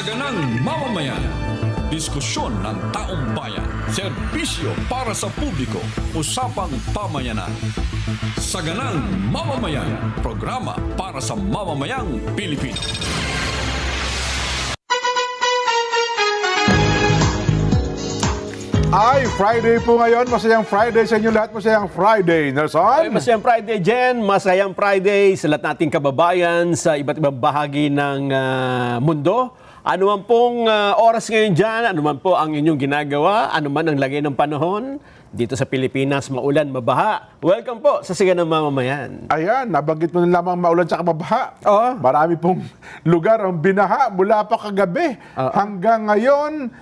Saganang mamamayan. Diskusyon ng taong bayan. Serbisyo para sa publiko. Usapang pamayanan. Saganang mamamayan. Programa para sa mamamayang Pilipino. Ay, Friday po ngayon. Masayang Friday sa inyo lahat. Masayang Friday, Nelson. Ay, masayang Friday, Jen. Masayang Friday sa lahat nating kababayan sa iba't ibang bahagi ng mundo. Ano man pong oras ngayon dyan, ano man po ang inyong ginagawa, ano man ang lagay ng panahon, dito sa Pilipinas, maulan, mabaha. Welcome po sa Saganang Mamamayan. Ayan, nabanggit mo na lamang maulan sa mabaha. Oo. Marami pong lugar ang binaha mula pa kagabi hanggang ngayon.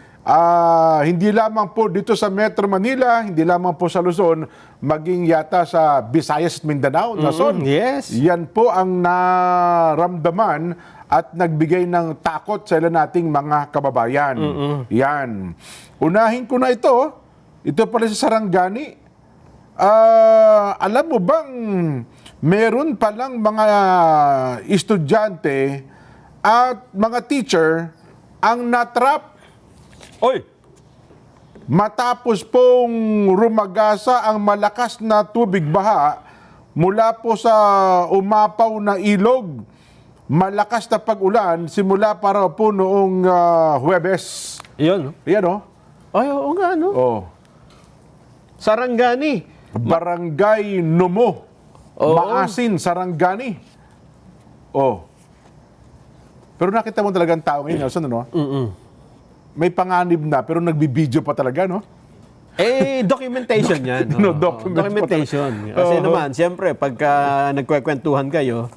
Hindi lamang po dito sa Metro Manila, hindi lamang po sa Luzon, maging yata sa Visayas at Mindanao, Nelson. Yes. Yan po ang naramdaman at nagbigay ng takot sa ilan nating mga kababayan. Yan. Unahin ko na ito. Ito pala sa Sarangani. Alam mo bang meron palang mga estudyante at mga teacher ang natrap Oy! matapos pong rumagasa ang malakas na tubig baha mula po sa umapaw na ilog. Malakas na pag-ulan simula para po noong Huwebes. Iyon, no? Yan o. Ay, oo nga, no? Oh. Sarangani. Barangay Numo. Oo. Maasin, Sarangani. Oh. Pero nakita mo talagang tao ngayon, Nelson, ano? May panganib na, pero nagbibideo pa talaga, no? Documentation yan. No, Oo, documentation. documentation. Kasi naman, siyempre, pagka nagkwekwentuhan kayo,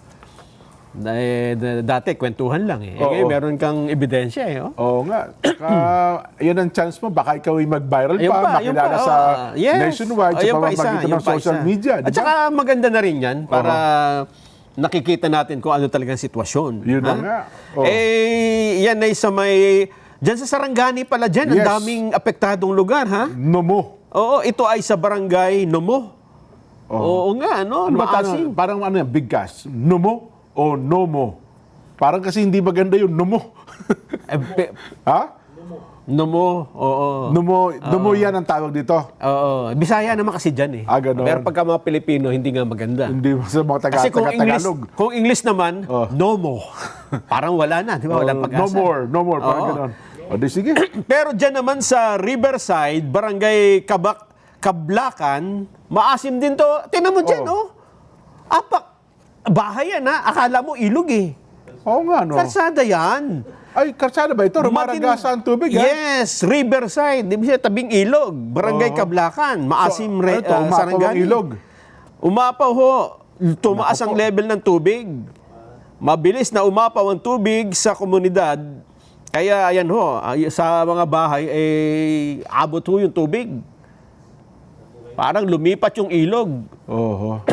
dati kwentuhan lang eh. Oo. Ngayon, meron kang ebidensya eh. Oh. Oo nga. Saka, yan ang chance mo. Baka ikaw ay mag-viral Ayun pa, yun makilala pa, sa yes. nationwide, sa Ayun pa pamamagitan isa, ng yun pa social isa. media. At Di saka ba? maganda na rin yan para nakikita natin kung ano talagang sitwasyon. Yun na nga. Oo. Yan ay sa may... Diyan sa Sarangani pala dyan, Yes. ang daming apektadong lugar, ha? Numo. Oo, ito ay sa barangay Nomo. Oo nga, no? Ano ba Maasim. parang ano yan, bigkas? Numo o Nomo? Parang kasi hindi maganda yung Numo. Ha? Nomo, oo. Numo yan ang tawag dito. Oo, Bisaya naman kasi dyan eh. Ganon. Pero pagka mga Pilipino, hindi nga maganda. Hindi sa mga Kasi taga-Tagalog. kung English naman, no mo. Parang wala na, di ba? Walang pag-asa. No more. Parang Oo. ganon. O di sige. Pero dyan naman sa Riverside, Barangay Kablakan, maasim din to. Tingnan mo dyan, oh. Apak, bahay yan, ha? Akala mo ilog eh. Oo nga, no. Kalsada yan. Ay, karsada ba ito? Rumaragasa ang tubig, ha? Yes, Riverside. Di ba siya tabing ilog? Barangay Kablakan, maasim ano to, umapaw ang Sarangani. ilog? Umapaw ho. Tumaas ang level ng tubig. Mabilis na umapaw ang tubig sa komunidad. Kaya ayan ho, sa mga bahay, abot ho yung tubig. Parang lumipat yung ilog. Oo.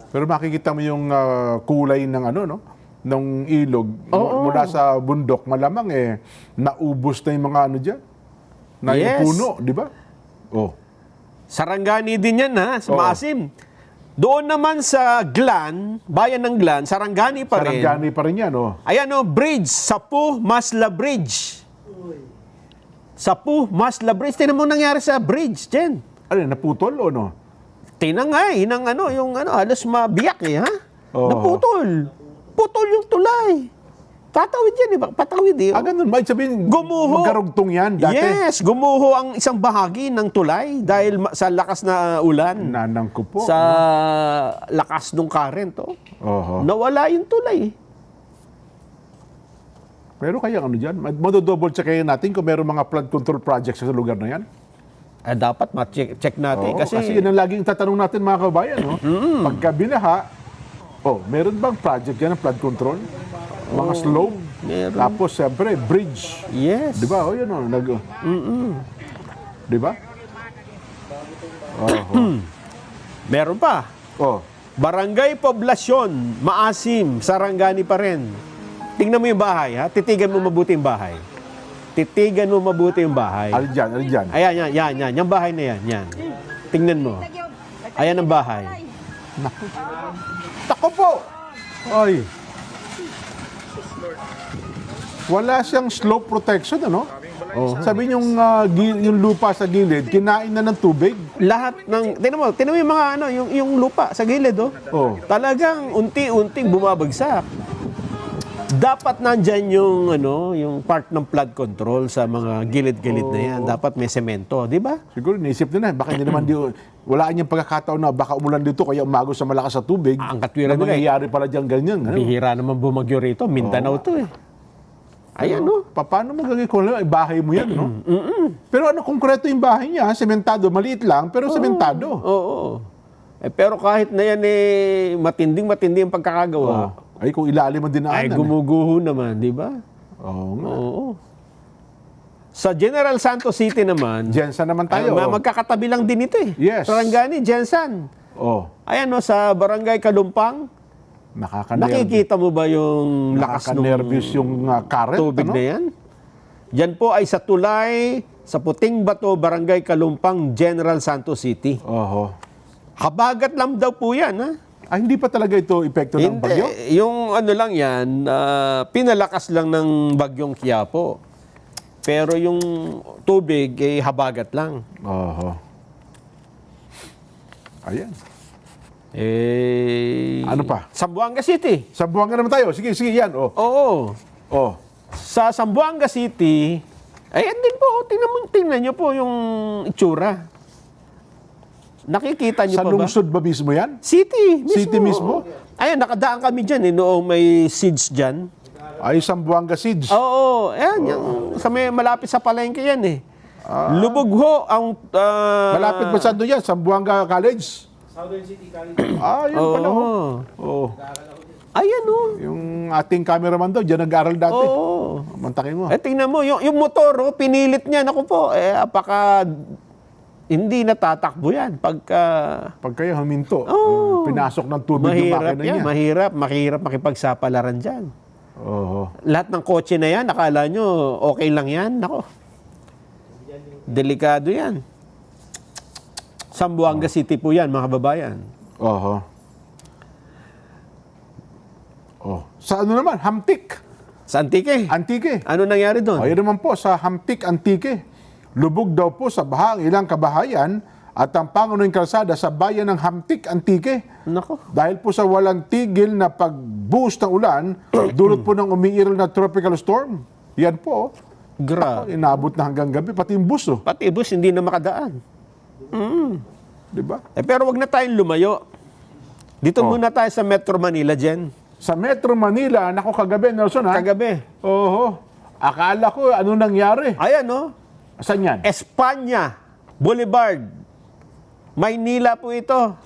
Pero makikita mo yung kulay ng ano, no? Ng ilog mula sa bundok. Malamang naubos na yung mga ano dyan. Na yung Yes. puno, di ba? Oh. Sarangani din yan, ha? Sa Maasim. Doon naman sa Glan, bayan ng Glan, Sarangani pa rin. Sarangani pa rin yan, oh. Ayan o, bridge. Sapu Masla Bridge. Sapu Masla Bridge. Tingnan mo nangyari sa bridge, Jen. Ano, naputol o no? Tingnan nga eh, halos mabiyak eh, ha? Oo. Naputol. Putol yung tulay. Tatawid yan eh, patawid eh. Ganun. May sabihin, Gumuho. magkarugtong yan dati. Yes, gumuho ang isang bahagi ng tulay dahil sa lakas na ulan. Nanang ko po. Sa lakas ng current, oh. Oho. Nawala yung tulay. Pero kaya ano dyan? Madodouble checkin natin kung meron mga flood control projects sa lugar na yan. Dapat ma-check natin. Oo, kasi yun ang laging tatanong natin mga kabayan. No? Pagka binaha, meron bang project yan ng flood control? Mga slope? meron. Tapos siyempre, bridge. Yes. Di ba? O yun o. Di ba? Meron pa. Oh. Barangay Poblasyon, Maasim, Sarangani pa rin. Tingnan mo yung bahay, ha? Titigan mo mabuti yung bahay. Titigan mo mabuti yung bahay. Ano dyan? Ano dyan? Ayan, yan. Yung bahay na yan, yan. Tingnan mo. Ayan ang bahay. Tako po! Ay. Wala siyang slope protection, ano? Sabi yung yung lupa sa gilid, kinain na ng tubig. Lahat ng, tinan mo yung mga yung lupa sa gilid, oh. Oh. Talagang unti-unting bumabagsak. Dapat nandyan yung part ng flood control sa mga gilid-gilid na yan. Dapat may semento, di ba? Siguro naisip nila, baka hindi naman wala niyang pagkakataon na baka umulan dito kaya umagos sa malakas sa tubig. Ang katwiran na nila, mangyayari pala dyan ganyan. Ano? Bihira naman bumagyo rito. Mindanao to eh. Ayan, no? Paano magagawin ko? Bahay mo yan, no? Pero ano, konkreto yung bahay niya, sementado, maliit lang, pero sementado. Oo. Pero kahit na yan matinding ang pagkakagawa, Ay, kung ilalim ang dinaanan. ay gumuguho naman, di ba? Oo nga. Oo. Sa General Santos City naman, Jensen naman tayo. magkakatabi lang din ito eh. Yes. Sarangani, Jensen. Oh, Ayan, no, sa Barangay Kalumpang, nakikita mo ba yung lakas ng nakaka-nervous yung current, tubig ano? na yan? Yan po ay sa tulay, sa Puting Bato, Barangay Kalumpang, General Santos City. Oho. Habagat lang daw po yan, ha? Ay, hindi pa talaga ito epekto ng bagyo? Yung lang yan, pinalakas lang ng bagyong Quiapo. Pero yung tubig, habagat lang. Oho. Ayan. Ano pa? Zamboanga City. Sa Buanga naman tayo. Sige, yan. Oh. Oo. Oh. Sa Zamboanga City, ayan din po, tingnan nyo po yung itsura. Nakikita nyo Sa pa ba? lungsod ba mismo yan? City mismo. City mismo? Ayun, nakadaan kami dyan noong may siege dyan. Ay, Sambuanga Siege. Oo, ayan, sa may malapit sa palengke yan eh. Lubog ho ang... Malapit ba sa doon yan? Sambuanga College? Southern City College. Yun pala. Oo. Oh. Ayan o. Yung ating cameraman daw, dyan nag-aaral dati. Oo. Mantakin mo. Tingnan mo, yung motor, pinilit niya. Naku po, apaka... Hindi natatakbo yan pagka... Pag kayo huminto, Oo. pinasok ng tubig yung Mahirap makina yan, niya. mahirap makipagsapalaran dyan. Oo. Lahat ng kotse na yan, akala nyo okay lang yan. Nako. Delikado yan. Zamboanga City po yan, mga kababayan. Oho. Oh. Sa ano naman? Hamtik. Sa Antique. Antique. Ano nangyari doon? Ayun naman po, sa Hamtik, Antique. Lubog daw po sa baha ang ilang kabahayan at ang pangunahing kalsada sa bayan ng Hamtik, Antique. Nako. Dahil po sa walang tigil na pagbuhos ng ulan, dulot po ng umiiral na tropical storm. Yan po. Grabe. Inabot na hanggang gabi, pati yung bus. Oh. Pati bus hindi na makadaan. Di ba? Pero wag na tayong lumayo. Dito muna tayo sa Metro Manila, Jen. Sa Metro Manila, naku kagabi, Nelson, ha? Kagabi. Oho. Akala ko, ano nangyari? Ayan, no? Saan yan? Espanya, Boulevard. Maynila po ito.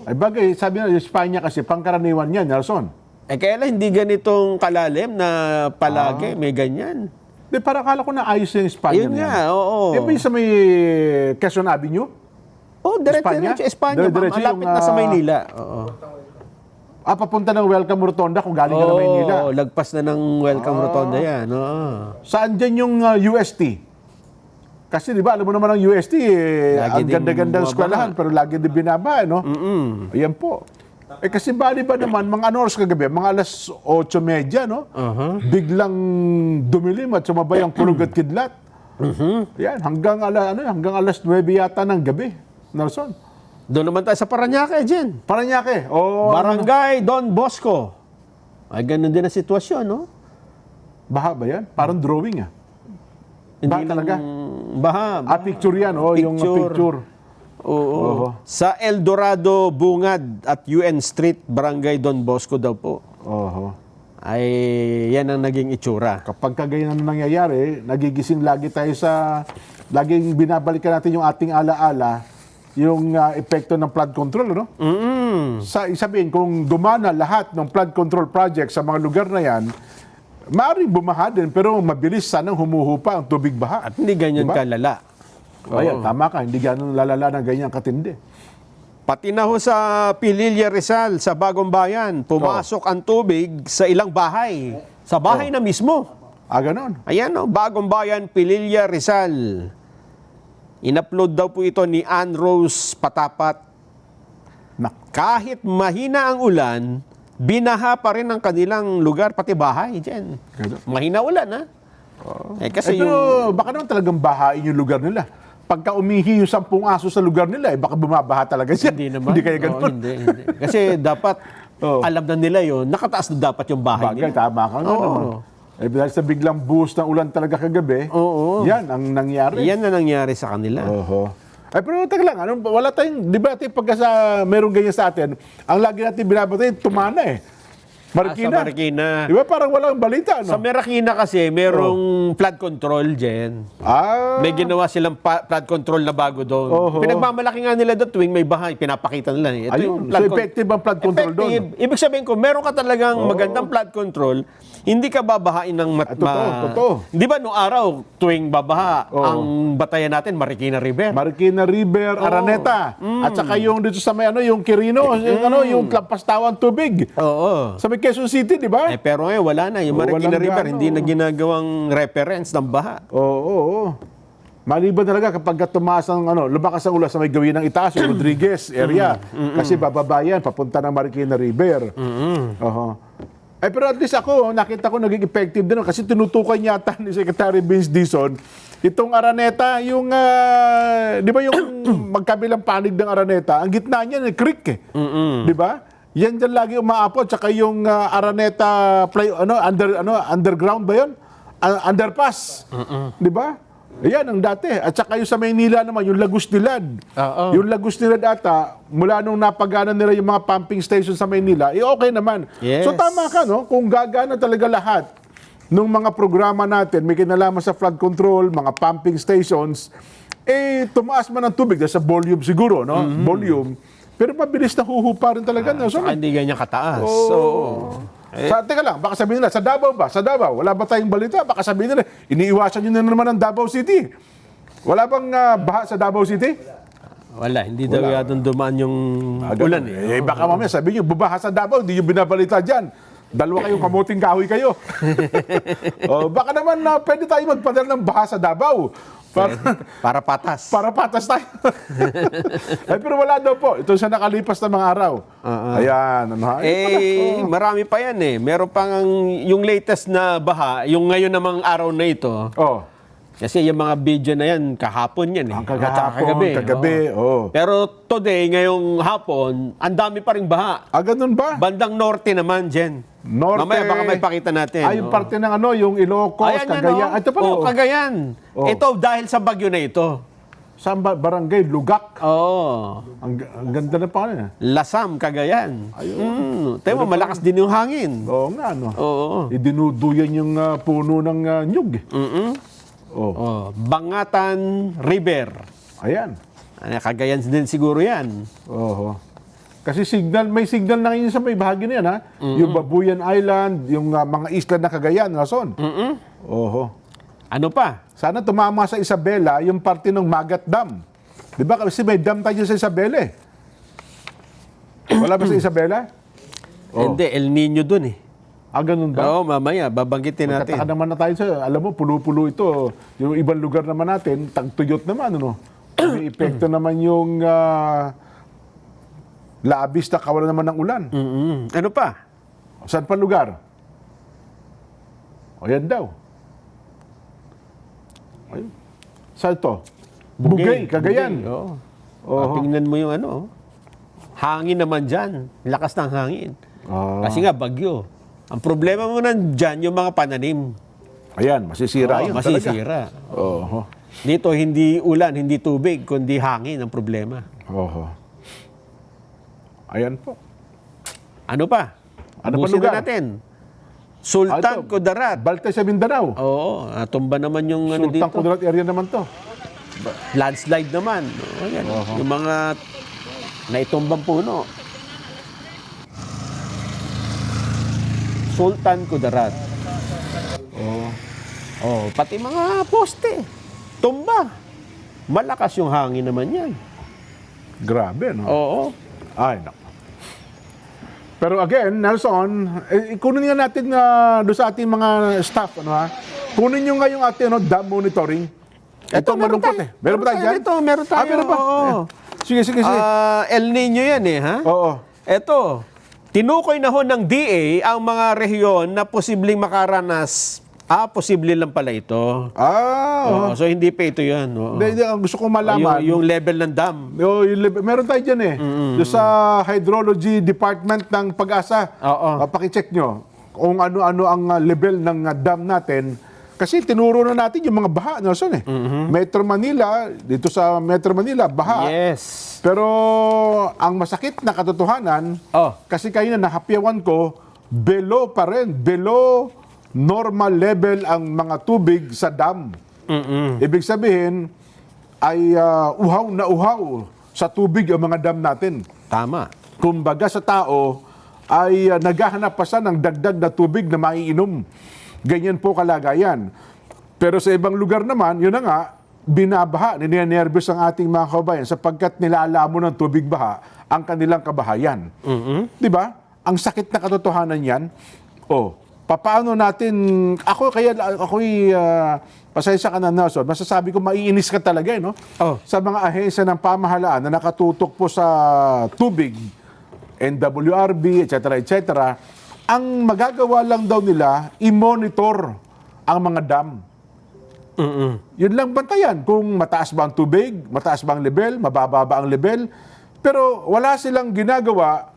Ay bagay, sabi na, Espanya kasi, pangkaraniwan yan, Nelson. Kaya hindi ganitong kalalim na palagi may ganyan. Di, para akala ko na ayos yung Espanya Yun na nga, yan. oo. Di ba yung sa may Quezon Avenue? Oh, Espanya? diretso Espanya. Diretso Malapit yung, na sa Maynila. Oo. Papunta ng Welcome Rotonda kung galing ka na Maynila. Oo, lagpas na ng Welcome Rotonda yan. Oo. Saan dyan yung UST? Kasi di ba, alam mo naman ang UST, Lagi ang ding ganda-gandang bumabaha. eskwelahan, pero lagi din binaba, no? Ayan po. Kasi bali ba naman, mga ano oras kagabi, mga alas 8:30, no? Biglang dumilim at sumabay ang kulog at kidlat. Yan, hanggang alas 9 yata ng gabi, Nelson. Doon naman tayo sa Parañaque, Jen. Parañaque. O, Barangay Don Bosco. Ay, ganun din ang sitwasyon, no? baha ba yan? Parang drawing, ah. Baha talaga? Baha. Picture yan, yung picture. Oo. Sa El Dorado, Bungad at UN Street, Barangay Don Bosco daw po. Oho. Ay, yan ang naging itsura. Kapag kaganyan na nangyayari, nagigising lagi tayo laging binabalikan natin yung ating alaala, yung epekto ng flood control, ano? Sabihin, kung gumana lahat ng flood control project sa mga lugar na yan, maaaring bumaha din, pero mabilis sanang humuhupa ang tubig baha. At hindi ganyan Diba? kalala. Ayan, tama ka, hindi ganun lalala ng ganyan katindi. Pati na ho sa Pililla Rizal, sa Bagong Bayan, pumasok ang tubig sa ilang bahay. Sa bahay na mismo. Ganon. Ayan o, Bagong Bayan, Pililla Rizal. In-upload daw po ito ni Ann Rose Patapat. Kahit mahina ang ulan, binaha pa rin ang kanilang lugar, pati bahay dyan. Ganun. Mahina ulan, ha? Kasi Pero baka naman talagang bahain yung lugar nila. Pagka umihi yung 10 aso sa lugar nila, baka bumabaha talaga siya. Hindi naman. Hindi kaya Oo, ganun. hindi. Kasi dapat, alam na nila yun, nakataas na dapat yung bahay Bagay, nila. tama ka nga Oo. naman. Dahil sa biglang buhos ng ulan talaga kagabi, yan ang nangyari. Yan na nangyari sa kanila. Oho. Pero teka lang, wala tayong, di ba natin pagka merong ganyan sa atin, ang lagi natin binabatay, tumana eh. Marikina. Sa Marikina. Di ba parang walang balita, no? Sa Marikina kasi, merong flood control dyan. May ginawa silang flood control na bago doon. Oho. Pinagmamalaki nga nila doon tuwing may bahay, pinapakita nila. Ito Ayun, so effective ang flood control doon. Effective. Ibig sabihin ko, meron ka talagang magandang flood control, hindi ka babahain ng totoo. Di ba nung araw, tuwing babaha, ang batayan natin, Marikina River. Marikina River, Araneta, at saka yung dito sa may yung Quirino, yung Pastawan tubig. Oo. Sa may Quezon City, di ba? Pero ngayon, wala na. Yung Marikina walang River, gano. hindi na ginagawang reference ng baha. Oo. Maliban talaga kapag tumaas ang lumakas ang ulan sa may gawin ng Itaas, yung Rodriguez area. Kasi bababayan, papunta ng Marikina River. Oho. Pero at least ako, nakita ko naging effective din kasi tinutukan yata ni Secretary Vince Dizon itong Araneta, yung, di ba yung magkabilang panig ng Araneta, ang gitna niya, creek eh. Di ba? Yan dyan lagi umaapot, tsaka yung Araneta underground ba yun? Underpass. Di ba? Ayan, ang dati. At saka yung sa Maynila naman, yung Lagos Nilad. Yung Lagos Nilad ata, mula nung napagana nila yung mga pumping station sa Maynila, okay naman. Yes. So tama ka, no? Kung gagana talaga lahat ng mga programa natin, may kinalaman sa flood control, mga pumping stations, tumaas man ang tubig dahil sa volume siguro, no? Volume. Pero mabilis na huhupa rin talaga. No? So, Saka hindi ganyan kataas. teka lang, baka sabihin nila, sa Davao ba? Sa Davao, wala ba tayong balita? Baka sabihin nila, iniiwasan nyo na naman ang Davao City. Wala bang baha sa Davao City? Wala, hindi daw yata dumaan yung ulan eh. Baka mamaya sabihin nyo, bubaha sa Davao, hindi nyo binabalita dyan. Dalawa kayong kamuting kahoy kayo. Baka naman pwede tayo magpadala ng baha sa Davao. Para patas. Para patas tayo. Pero wala daw po. Ito sa nakalipas na mga araw. Ayan. Marami pa yan eh. Meron pang yung latest na baha, yung ngayon namang araw na ito. Kasi yung mga video na yan, kahapon yan eh. Ang kagabi. Pero today, ngayong hapon, ang dami pa ring baha. Ganun ba? Bandang norte naman, Jen. Norte. Mamaya baka may pakita natin. Yung parte ng yung Ilocos, Ayan, Cagayan. Ito pala. Cagayan. Ito dahil sa bagyo na ito. Sa barangay, Lugak. Ang ganda na pangalan. Lasam, Cagayan. Tayo mo, malakas din yung hangin. Oo nga, no? Oo. Idinuduyan yung puno ng nyug. Bangatan River. Ayan. Cagayan din siguro yan. Kasi may signal na ngayon sa may bahagi na yan, ha? Yung Babuyan Island, yung mga isla na Cagayan, Rason. Ano pa? Sana tumama sa Isabela yung parte ng Magat Dam. Di ba? Kasi may dam tayo sa Isabela eh. Wala ba sa Isabela? Hindi, El Nino dun eh. Ganun ba? Oo, mamaya, babanggitin natin. Magkataka naman na tayo sa, alam mo, pulo-pulo ito. Yung ibang lugar naman natin, tagtuyot naman, ano? May epekto naman yung labis na kawalan naman ng ulan. Ano pa? Saan pa lugar? Yan daw. Ayun. Saan to? Bugay, Cagayan. Tingnan mo yung hangin naman dyan. Lakas ng hangin. Kasi nga, bagyo. Ang problema mo nandyan, yung mga pananim. Ayan, masisira yun. Masisira. Dito, hindi ulan, hindi tubig, kundi hangin ang problema. Ayan po. Ano pa? Ano pa Ubusin lugar? na natin. Sultan Kudarat. Baltay sa Mindanao. Oo, natumba naman yung Sultan dito. Kudarat area naman to. Landslide naman. Ayan. Yung mga naitumbang puno. Sultan Kudarat. Pati mga poste. Tumba. Malakas yung hangin naman yan. Grabe, no? Oo. Ay, naku. Pero again, Nelson, kunin nga natin doon sa ating mga staff, kunin nyo nga yung ating dam monitoring. Ito malungkot eh. Meron ba tayo dyan? Meron tayo. Meron pa? Oo. Sige. El Nino yan eh, ha? Oo. Ito. Tinukoy na ho ng DA ang mga rehiyon na posibleng makaranas. Posible lang pala ito. Oo, so hindi pa ito yan. Oo. Hindi, ang gusto kong malaman, Yung level ng dam. meron tayo dyan Doon sa Hydrology Department ng Pag-asa. Oo. Pakicheck nyo kung ano-ano ang level ng dam natin. Kasi tinuro na natin yung mga baha, Nelson Metro Manila, dito sa Metro Manila, baha. Yes. Pero ang masakit na katotohanan, kasi kayo na nahapyawan ko, below pa rin, below normal level ang mga tubig sa dam. Ibig sabihin, ay uhaw na uhaw sa tubig ang mga dam natin. Tama. Kumbaga sa tao, ay naghahanap pa siya ng dagdag na tubig na maiinom. Ganyan po kalagayan. Pero sa ibang lugar naman, yun na nga, binabaha, ninenervyos ang ating mga kabayan sapagkat nilalamon ng tubig baha ang kanilang kabahayan. Di ba? Ang sakit na katotohanan yan. Paano natin, ako'y pasensya ka na, Nelson, masasabi ko maiinis ka talaga, no? Sa mga ahensya ng pamahalaan na nakatutok po sa tubig, NWRB, etc., ang magagawa lang daw nila, i-monitor ang mga dam. Yun lang bantayan. Kung mataas ba ang tubig, mataas ba ang level, mababa ba ang level. Pero wala silang ginagawa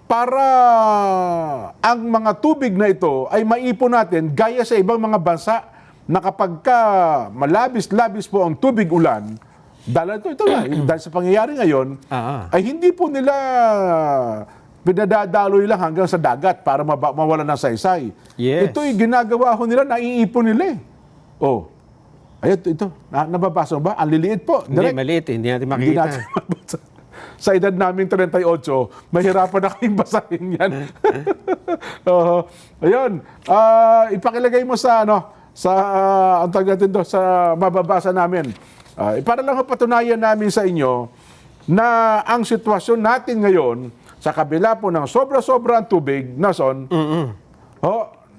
para ang mga tubig na ito ay maipon natin gaya sa ibang mga bansa na kapag ka malabis-labis po ang tubig ulan, dahil sa pangyayari ngayon, ay hindi po nila pinadadaloy lang hanggang sa dagat para mawala ng saysay. Yes. Ito'y ginagawa ho nila, naiipon nila Ayun, ito. Nababasa mo ba? Ang liliit po. Hindi, Direk. maliit. Hindi natin Hindi makikita. natin mabasa. Sa edad namin 38, mahirapan na kaming basahin yan. Ayun. Ipakilagay mo sa ang tawag natin doon, sa mababasa namin. Para lang patunayan namin sa inyo na ang sitwasyon natin ngayon, sa kabila po ng sobra-sobra ang tubig, Nason,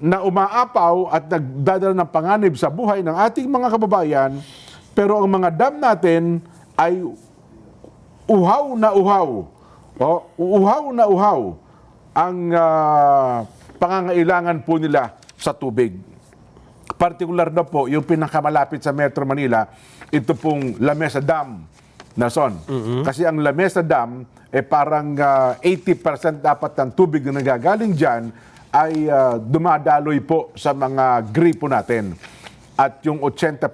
na umaapaw at nagdadala ng panganib sa buhay ng ating mga kababayan, pero ang mga dam natin ay uhaw na uhaw. Uhaw na uhaw ang pangangailangan po nila sa tubig. Partikular na po, yung pinakamalapit sa Metro Manila, ito pong La Mesa Dam, Nason. Kasi ang La Mesa Dam, parang 80% dapat ng tubig na nagagaling dyan ay dumadaloy po sa mga gripo natin. At yung 80%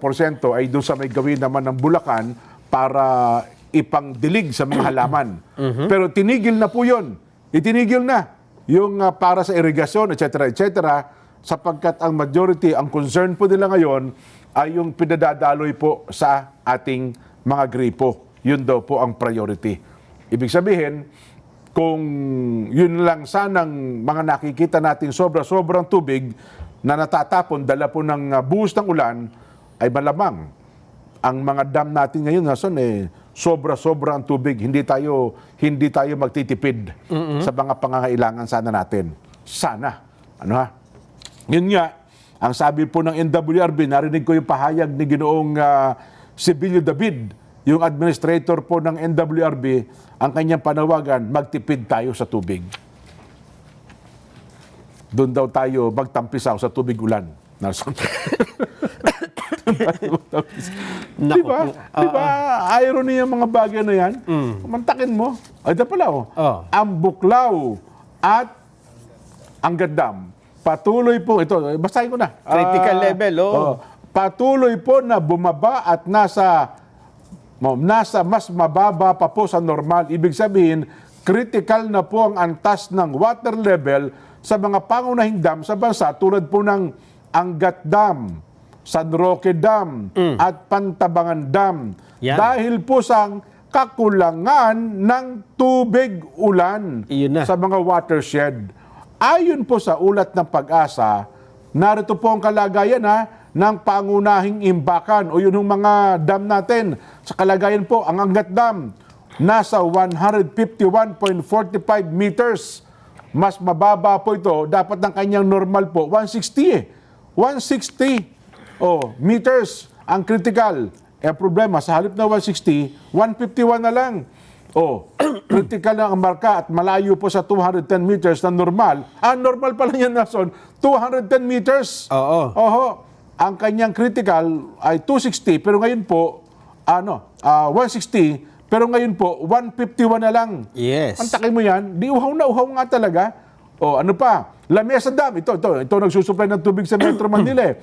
ay doon sa may gawin naman ng Bulacan para ipangdilig sa mga halaman. Pero tinigil na po yun. Itinigil na yung para sa irigasyon, etc., sapagkat ang majority, ang concern po nila ngayon ay yung pinadadaloy po sa ating mga gripo. Yun daw po ang priority. Ibig sabihin, kung yun lang sanang mga nakikita nating sobra-sobrang tubig na natatapon dala po ng buhos ng ulan, ay malamang ang mga dam natin ngayon, Nason, sobra-sobra ang tubig. Hindi tayo magtitipid sa mga pangangailangan sana natin. Sana. Yun nga, ang sabi po ng NWRB, narinig ko yung pahayag ni Ginoong Sibilio David, yung administrator po ng NWRB, ang kanyang panawagan, magtipid tayo sa tubig. Doon daw tayo magtampisaw sa tubig ulan. Diba? Diba? Irony yung mga bagay na yan. Mantakin mo. Ay, ito pala, ang Buklaw at ang Gandam. Patuloy po, ito, basahin ko na. Critical level, Patuloy po na bumaba at nasa mas mababa pa po sa normal. Ibig sabihin, critical na po ang antas ng water level sa mga pangunahing dam sa bansa tulad po ng Angat Dam, San Roque Dam, at Pantabangan Dam. Yan. Dahil po sa kakulangan ng tubig ulan sa mga watershed. Ayon po sa ulat ng Pag-asa, narito po ang kalagayan ng pangunahing imbakan o yun yung mga dam natin. Sa kalagayan po, ang Angat Dam, nasa 151.45 meters. Mas mababa po ito. Dapat ng kanyang normal po, 160 160 meters ang critical. Ang problema, sa halip na 160, 151 na lang. Critical na ang marka at malayo po sa 210 meters na normal. Normal pala yan, Nelson. 210 meters. Oo. Oho. Ang kanyang critical ay 260, pero ngayon po, 160, pero ngayon po, 151 na lang. Yes. Ang takay mo yan, di uhaw nga talaga. Ano pa? La Mesa Dam, ito nagsusupply ng tubig sa Metro Manila.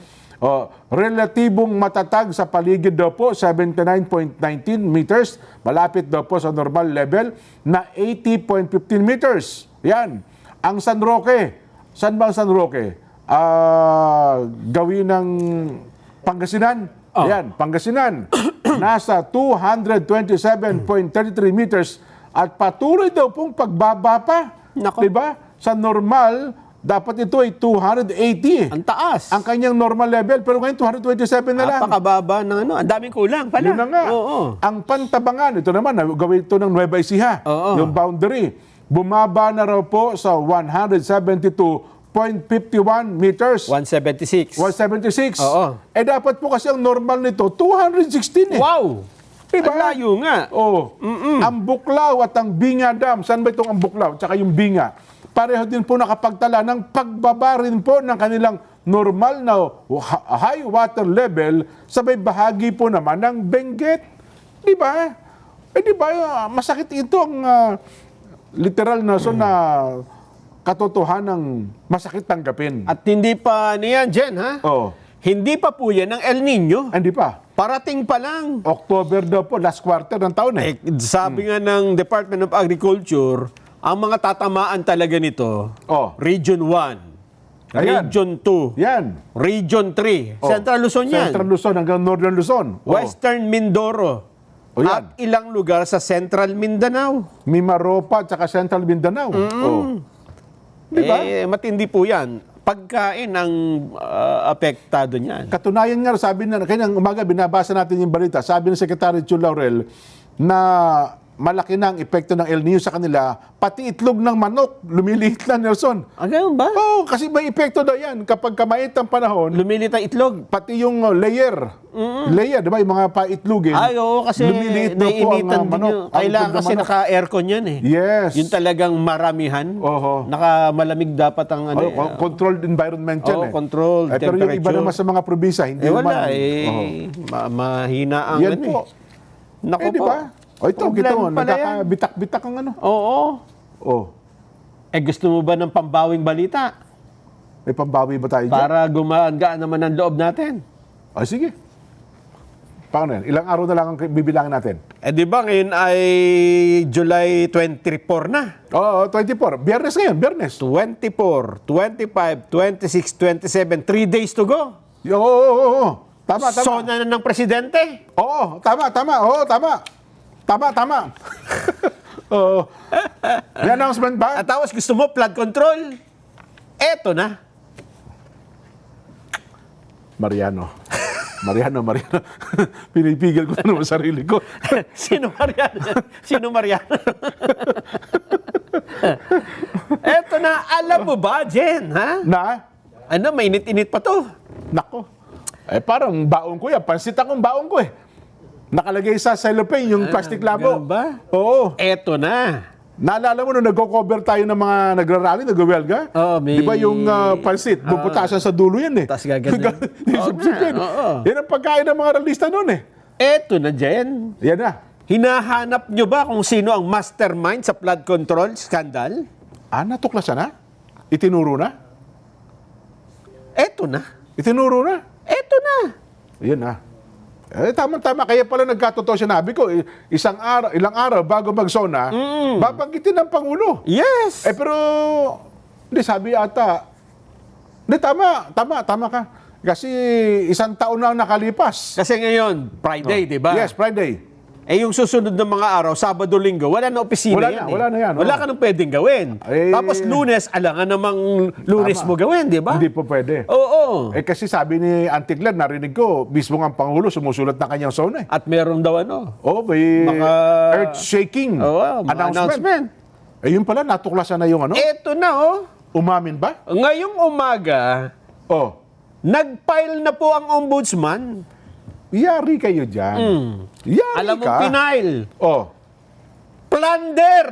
Relatibong matatag sa paligid daw po, 79.19 meters. Malapit daw po sa normal level na 80.15 meters. Yan. Ang San Roque. Saan ba ang San Roque? Gawin ng Pangasinan. Yan, Pangasinan. Nasa 227.33 meters at patuloy daw pong pagbaba pa. Nako. Diba? Sa normal, dapat ito ay 280. Ang taas. Ang kanyang normal level, pero ngayon 227 na lang. Napakababa ng ano. Ang daming kulang pala. Yun na nga. Oo. Ang Pantabangan, ito naman, gawin ito ng Nueva Ecija, Oo. yung boundary. Bumaba na raw po sa 172.51 meters. 176. 176. Oo. Dapat po kasi ang normal nito, 216 eh. Wow! Diba? Ang layo nga. Ang Buklaw at ang Binga Dam, saan ba itong ang Buklaw? Tsaka yung Binga. Pareho din po nakapagtala ng pagbaba rin po ng kanilang normal na high water level sa may bahagi po naman ng Benguet. Di ba? Di ba? Masakit ito ang literal na katotohanang masakit tanggapin. At hindi pa niyan, Jen, ha? Hindi pa po yan ng El Nino. Hindi pa. Parating pa lang. October daw po, last quarter ng taon eh. Sabi nga ng Department of Agriculture, ang mga tatamaan talaga nito, Region 1, Ayan. Region 2, Yan. Region 3, Central Luzon yan, Central Luzon hanggang Northern Luzon. Western Mindoro, Yan. at ilang lugar sa Central Mindanao. Mimaropa at saka Central Mindanao. Diba? Matindi po yan. Pagkain ang apektado niyan. Katunayan nga, sabi na, kanyang umaga, binabasa natin yung balita, sabi ng Secretary Chu Laurel na malaki na ang epekto ng El Nino sa kanila, pati itlog ng manok, lumiliit na, Nelson. Ganun ba? Kasi may epekto daw yan. Kapag kamait ang panahon, Lumilit ang itlog. pati yung layer, di ba, yung mga paitlogin, Oo, kasi lumiliit daw po ang naiinitan din manok. yun. ang Kailangan itlog ng kasi manok. naka-aircon yan eh. Yes. Yung talagang maramihan. Oho. Naka-malamig dapat ang ano. Controlled environment yan eh. Controlled Pero yung iba temperature. naman sa mga probinsya, hindi Wala naman. mahina ang Yan ano po. Naku Di po. ba? Ito, Problema kita mo, pala yan. nagkakabitak-bitak ang ano. Oo. Gusto mo ba ng pambawing balita? May pambawi ba tayo dyan? Para gumagaan naman ang loob natin. Sige. Paano yan? Ilang araw na lang ang bibilangin natin? Di ba ngayon ay July 24 na? 24. Biyernes ngayon, Biyernes. 24, 25, 26, 27, 3 days to go. Oo. Tama. Sona na ng presidente. Tama. May announcement ba? At tapos gusto mo flood control. Eto na. Mariano. Pinipigil ko na naman sarili ko. Sino Mariano? Eto na, alam mo ba, Jen, ha? Na? Mainit-init pa to. Nako. Parang baon ko yan. Pansit akong baon ko eh. Nakalagay sa cellophane yung plastic labo. Ganun ba? Oo. Eto na. Naalala mo nung nag-cover tayo ng mga nagrarally, nag-welga? May... Di ba yung pansit, bubutasan sa dulo yan eh. Tas gaganon. Yan ang pagkain ng mga ralista noon eh. Eto na, Jen. Yan na. Hinahanap nyo ba kung sino ang mastermind sa flood control scandal? Natuklasan na? Itinuro na? Eto na. Itinuro na? Eto na. Yan na. Tama. Kaya pala nagkatotoo sinabi ko, ilang araw bago mag-zona, babanggitin ng Pangulo. Yes. Pero, hindi, sabi ata, hindi, tama ka. Kasi isang taon na ang nakalipas. Kasi ngayon, Friday, di ba? Yes, Friday. Yung susunod na mga araw, Sabado, Linggo, wala na opisina Wala yan. na, wala na yan, Wala ka nang pwedeng gawin. Tapos Lunes, alangan namang Lunes Tama. mo gawin, di ba? Hindi po pwede. Oo. Kasi sabi ni Auntie Glenn, narinig ko, mismo nga ang Pangulo sumusulat ng kanyang zona eh. At meron daw May Maka- earth-shaking mga announcement. Yun pala, natuklasan na yung Eto na, Umamin ba? ngayong umaga, nag-file na po ang ombudsman. Yari kayo dyan. Yari Alam mo, ka. pinail. Plunder!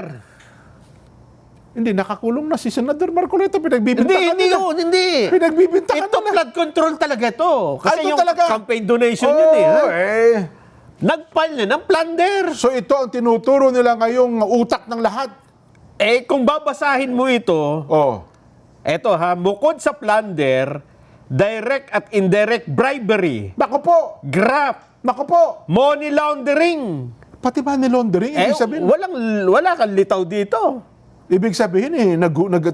Hindi, nakakulong na si Senador Marcoleta. Pinagbibintakan Hindi nila. yun, hindi. Pinagbibintakan Ito nila. flood control talaga to. Kasi Ano yung talaga? campaign donation yun eh. Ha? eh. Nag-file na ng plunder. So ito ang tinuturo nila ngayong utak ng lahat. Eh, kung babasahin mo ito, Oh. eto ha, bukod sa plunder, direct at indirect bribery, Nako po. graft, Nako po. money laundering. Pati money laundering, ibig sabihin. Wala kang litaw dito. Ibig sabihin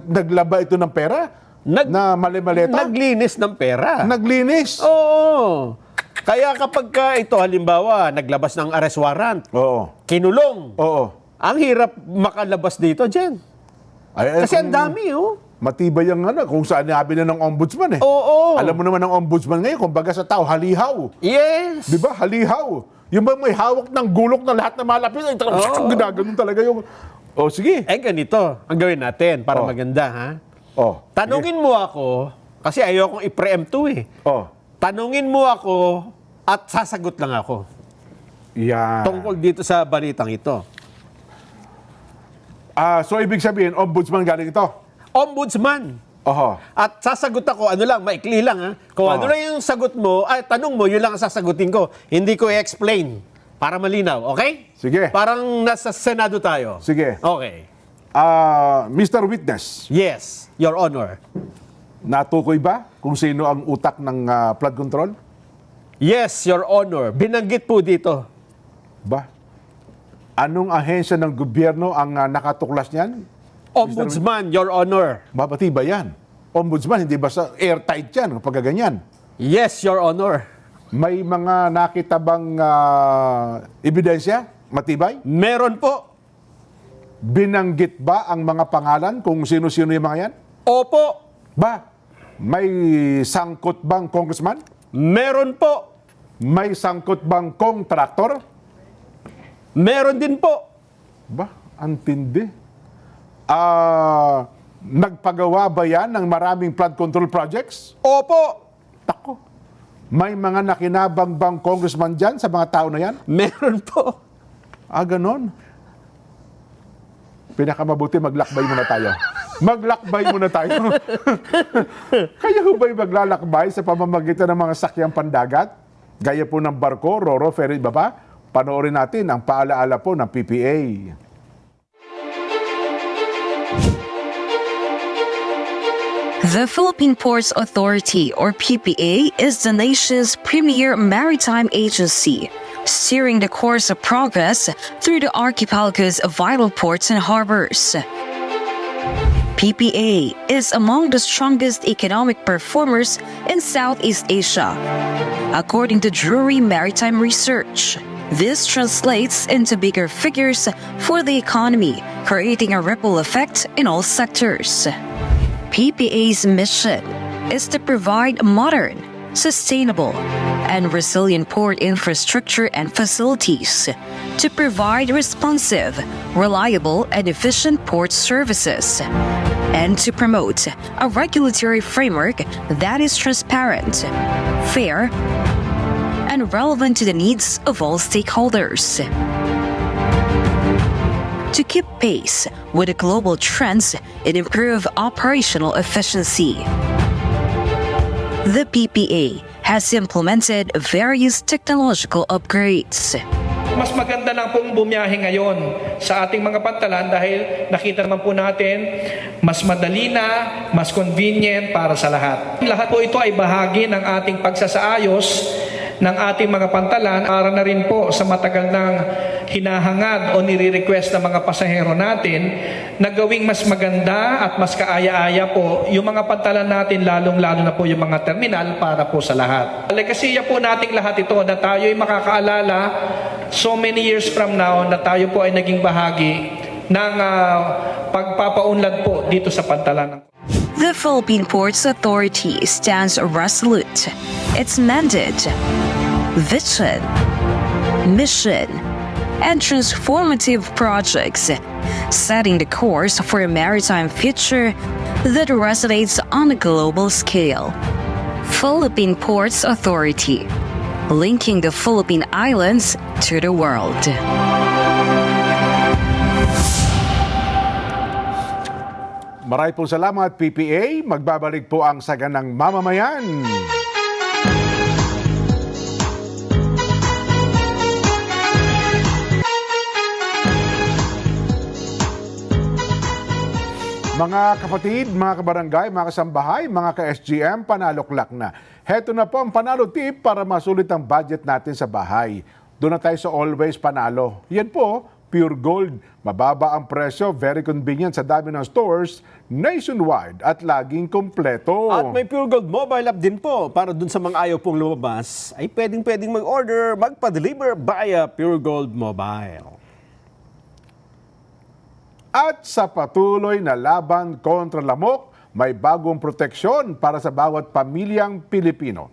naglaba ito ng pera na mali-maleta. Naglinis ng pera. Naglinis. Oo. Kaya kapag ito, halimbawa, naglabas ng arrest warrant, Oo. kinulong, Oo. ang hirap makalabas dito, Jen. Kasi ang dami, oh. Matibay ang kung saan nabi na ng ombudsman eh. Oo. Alam mo naman ng ombudsman ngayon, kumbaga sa tao, halihaw. Yes. Di ba? Halihaw. Yung ba may hawak ng gulok na lahat na malapit, ay ginaganon talaga yung... O sige. Eh, ganito ang gawin natin para Oh. maganda, ha? O. Tanungin mo ako, kasi ayokong i-preempt to eh. O. Tanungin mo ako at sasagot lang ako Yan. tungkol dito sa balitang ito. So ibig sabihin, ombudsman galing ito. Ombudsman. Oho. At sasagot ako, ano lang, maikli lang ha. Kung ano lang yung sagot mo, tanong mo, yun lang ang sasagutin ko. Hindi ko i-explain. Para malinaw, okay? Sige. Parang nasa Senado tayo. Sige. Okay. Mr. Witness, Yes, Your Honor. natukoy ba kung sino ang utak ng flood control? Yes, Your Honor. Binanggit po dito. Ba? Anong ahensya ng gobyerno ang nakatuklas niyan? Ombudsman, Your Honor. Babati ba yan? Ombudsman, hindi ba sa airtight yan kapag ganyan? Yes, Your Honor. May mga nakita bang ebidensya? Matibay? Meron po. Binanggit ba ang mga pangalan kung sino-sino yung mga yan? Opo. Ba? May sangkot bang congressman? Meron po. May sangkot bang contractor? Meron din po. Ba? Antindi. Nagpagawa ba yan ng maraming flood control projects? Opo. Tako. May mga nakinabang bang congressman dyan sa mga tao na yan? Meron po. Ganon. Pinakamabuti, maglakbay muna tayo. Maglakbay muna tayo. Kayo ho ba'y maglalakbay sa pamamagitan ng mga sakyang pandagat? Gaya po ng barko, roro, ferry, iba pa? Panoorin natin ang paalaala po ng PPA. The Philippine Ports Authority, or PPA, is the nation's premier maritime agency, steering the course of progress through the archipelago's vital ports and harbors. PPA is among the strongest economic performers in Southeast Asia, according to Drury Maritime Research. This translates into bigger figures for the economy, creating a ripple effect in all sectors. PPA's mission is to provide modern, sustainable, and resilient port infrastructure and facilities to provide responsive, reliable, and efficient port services, and to promote a regulatory framework that is transparent, fair, and relevant to the needs of all stakeholders. To keep pace with the global trends and improve operational efficiency. The PPA has implemented various technological upgrades. Mas maganda lang pong bumiyahe ngayon sa ating mga pantalan dahil nakita naman po natin mas madali na, mas convenient para sa lahat. Lahat po ito ay bahagi ng ating pagsasaayos ng ating mga pantalan para na rin po sa matagal ng hinahangad o nire-request ng mga pasahero natin na gawing mas maganda at mas kaaya-aya po yung mga pantalan natin, lalong-lalo na po yung mga terminal para po sa lahat. Legasiya po nating lahat ito na tayo ay makakaalala so many years from now na tayo po ay naging bahagi ng pagpapaunlad po dito sa pantalan. The Philippine Ports Authority stands resolute. Its mandate, vision, mission, and transformative projects, setting the course for a maritime future that resonates on a global scale. Philippine Ports Authority, linking the Philippine Islands to the world. Maraming pong salamat, PPA. Magbabalik po ang Saganang Mamamayan. Mga kapatid, mga kabarangay, mga kasambahay, mga ka-SGM, panaloklak na. Heto na po ang panalo tip para masulit ang budget natin sa bahay. Doon na tayo sa Always Panalo. Yan po, pure gold. Mababa ang presyo, very convenient sa dami ng stores, nationwide at laging kompleto. At may Pure Gold mobile app din po para dun sa mga ayaw pong lumabas ay pwedeng mag-order, magpa-deliver via Pure Gold Mobile. At sa patuloy na laban kontra lamok, may bagong proteksyon para sa bawat pamilyang Pilipino.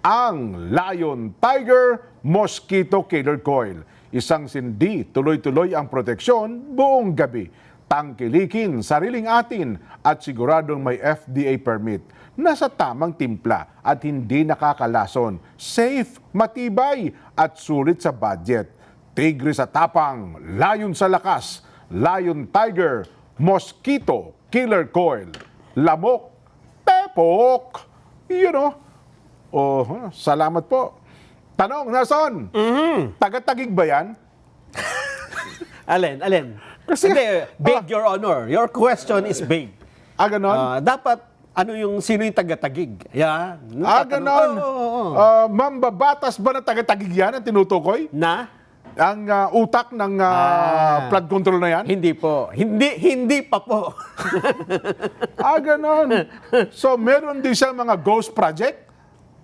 Ang Lion Tiger Mosquito Killer Coil. Isang sindi, tuloy-tuloy ang proteksyon buong gabi. Tangkilikin sariling atin at siguradong may FDA permit. Nasa tamang timpla at hindi nakakalason. Safe, matibay at sulit sa budget. Tigre sa tapang, layon sa lakas. Lion Tiger Mosquito Killer Coil. Lamok, tepok. Salamat po. Tanong, Nason, taga-Tagig ba yan? Alin? Kasi- Hindi, big, Your Honor. Your question is big. Ganon? Dapat, sino yung taga-Tagig? Yan. Ganon. Oo. Mambabatas ba na taga-Tagig yan ang tinutukoy? Na? Ang utak ng flood control na yan? Hindi po. Hindi pa po. Ganon. So, meron din siya mga ghost project?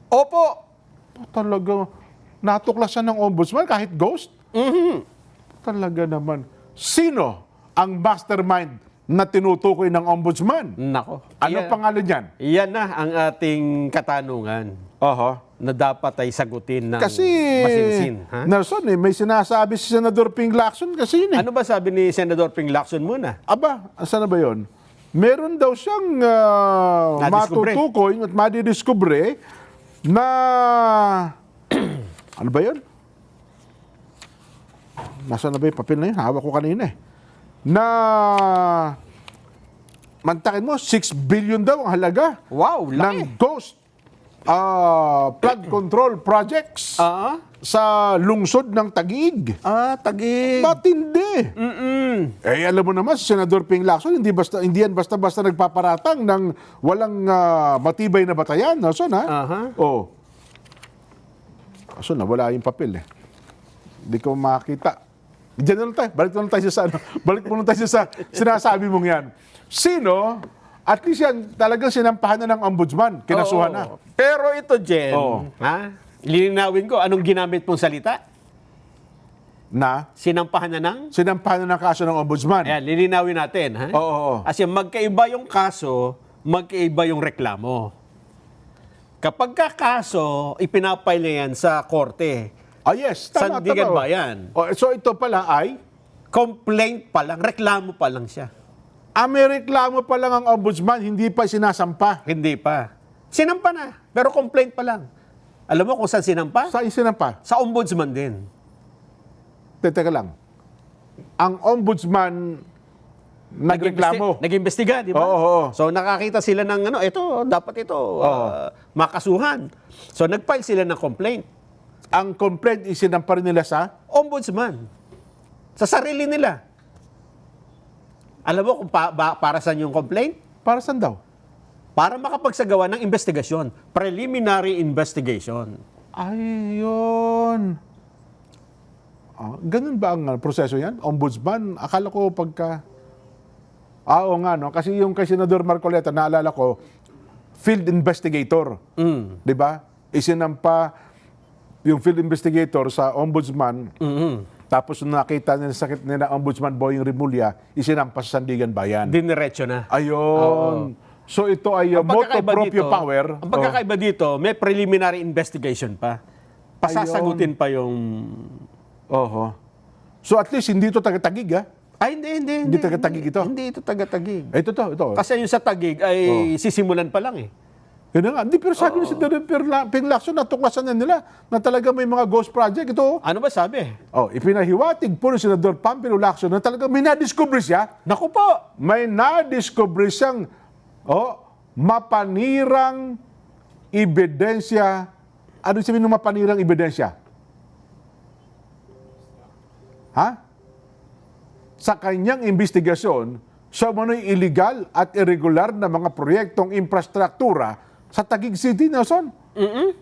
Opo. Talaga, natuklasan ng ombudsman kahit ghost? Talaga naman. Sino ang mastermind na tinutukoy ng ombudsman? Nako. Ano pangalan niyan? Yan na ang ating katanungan na dapat ay sagutin ng Kasi, masinsin. Ha? Nelson, may sinasabi si Senador Ping Lacson kasi yun eh. Ano ba sabi ni Senador Ping Lacson muna? Aba, saan na ba yun? Meron daw siyang Nadiskubre. matutukoy at madidiskubre na ano ba yun? Nasaan na ba yung papel na yun? Hawak ko kanina eh. Na mantakin mo, 6 billion daw ang halaga Wow, ng laki. ghost flood control projects sa lungsod ng Taguig. Tagig. Matindi. Alam mo naman, si Senador Ping Lacson, hindi yan basta-basta nagpaparatang ng walang matibay na batayan. Son, ha? Oh. Kaso nawala yung papel eh. Hindi ko makita. Diyan na lang tayo. Balik mo lang tayo sa sinasabi mong yan. Sino? At least yan, talagang sinampahan na ng ombudsman. Kinasuhan na. Pero ito, Jen, Oo. lilinawin ko, anong ginamit mong salita? Na? Sinampahan na ng? Sinampahan na ng kaso ng ombudsman. Ayan, lilinawin natin. Ha? Oo. Kasi magkaiba yung kaso, magkaiba yung reklamo. Kapag kaso, ipinapail na yan sa korte. Yes. Tama, Sandigan tama. Bayan. So ito pala ay, Complaint pa lang, reklamo pa lang siya. may reklamo pa lang ang ombudsman, hindi pa sinasampa. Hindi pa. Sinampa na, pero complaint pa lang. Alam mo kung saan sinampa? Saan sinampa? Sa ombudsman din. Teka lang. Ang ombudsman nagreklamo. Nag-imbestiga, di ba? Oo. So nakakita sila ng dapat ito, makasuhan. So nag-file sila ng complaint. Ang complaint isinampa rin nila sa Ombudsman. Sa sarili nila. Alam mo kung para saan yung complaint? para saan daw? Para makapagsagawa ng investigasyon. Preliminary investigation. Ayun. Ganun ba ang proseso yan? Ombudsman? Akala ko pagka... oo nga, no? Kasi yung kay Senador Marcoleta, naalala ko, field investigator. Di ba? Isinampa yung field investigator sa ombudsman. Tapos nung nakita nila sakit nila Ombudsman Boying Rimulya, isinampa sa Sandigan Bayan. Diniretso na. Ayun. So ito ay motu proprio power. Ang pagkakaiba dito, may preliminary investigation pa. Pasasagutin pa yung... So at least hindi ito taga-Tagig, ha? Ay, hindi. Hindi taga-Tagig ito? Hindi ito taga-Tagig. Ito. Kasi yung sa Tagig ay sisimulan pa lang eh. Yun na nga. Hindi, pero sabi ni Senator Ping Lacson, natuklasan na nila na talaga may mga ghost project. Ito, Ano ba sabi? ipinahiwatig po ni Senador Pampilo Lacson na talaga may nadiscover siya. Naku po! May nadiscover siyang mapanirang ebidensya. Ano sabihin ng mapanirang ebidensya? Ha? Sa kanyang investigasyon sa umano'y illegal at irregular na mga proyektong infrastruktura sa Taguig City, Nelson.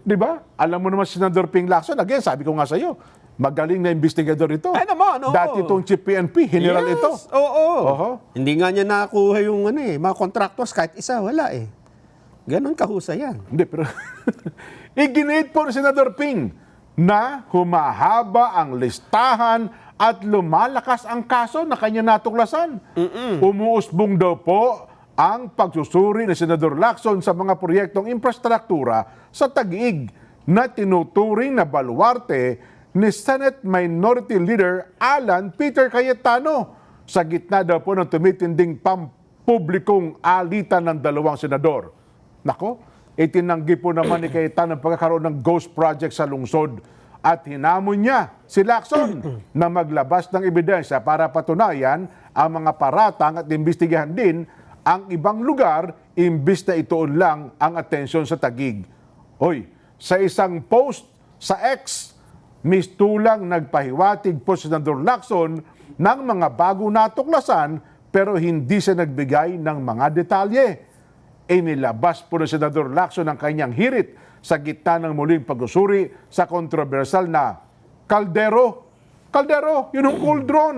Di ba? Alam mo naman si Senador Ping Lacson, again, sabi ko nga sa iyo, magaling na investigador ito. Ay naman, oo. Dati itong Chief PNP, general Yes, ito. Oo. Oho. Hindi nga niya nakuha yung mga contractors kahit isa, wala eh. Ganon kahusay yan. Hindi, pero iginiit po ni Senador Ping na humahaba ang listahan at lumalakas ang kaso na kanya natuklasan. Umuusbong daw po ang pagsusuri ni Senador Lacson sa mga proyektong infrastruktura sa Taguig na tinuturing na baluarte ni Senate Minority Leader Alan Peter Cayetano sa gitna daw po ng tumitinding pampublikong alitan ng dalawang senador. Nako, itinanggi po naman ni Cayetano ang pagkakaroon ng ghost project sa lungsod at hinamon niya si Lacson na maglabas ng ebidensya para patunayan ang mga paratang at imbestigahan din ang ibang lugar imbis na ituon lang ang atensyon sa Taguig. Hoy, sa isang post sa X, mistulang nagpahiwatig po si Senador Lacson ng mga bago natuklasan pero hindi siya nagbigay ng mga detalye. Inilabas po ni Senador Lacson ang kanyang hirit sa gitna ng muling pag-usuri sa kontrobersyal na kaldero. Kaldero, yun ang cauldron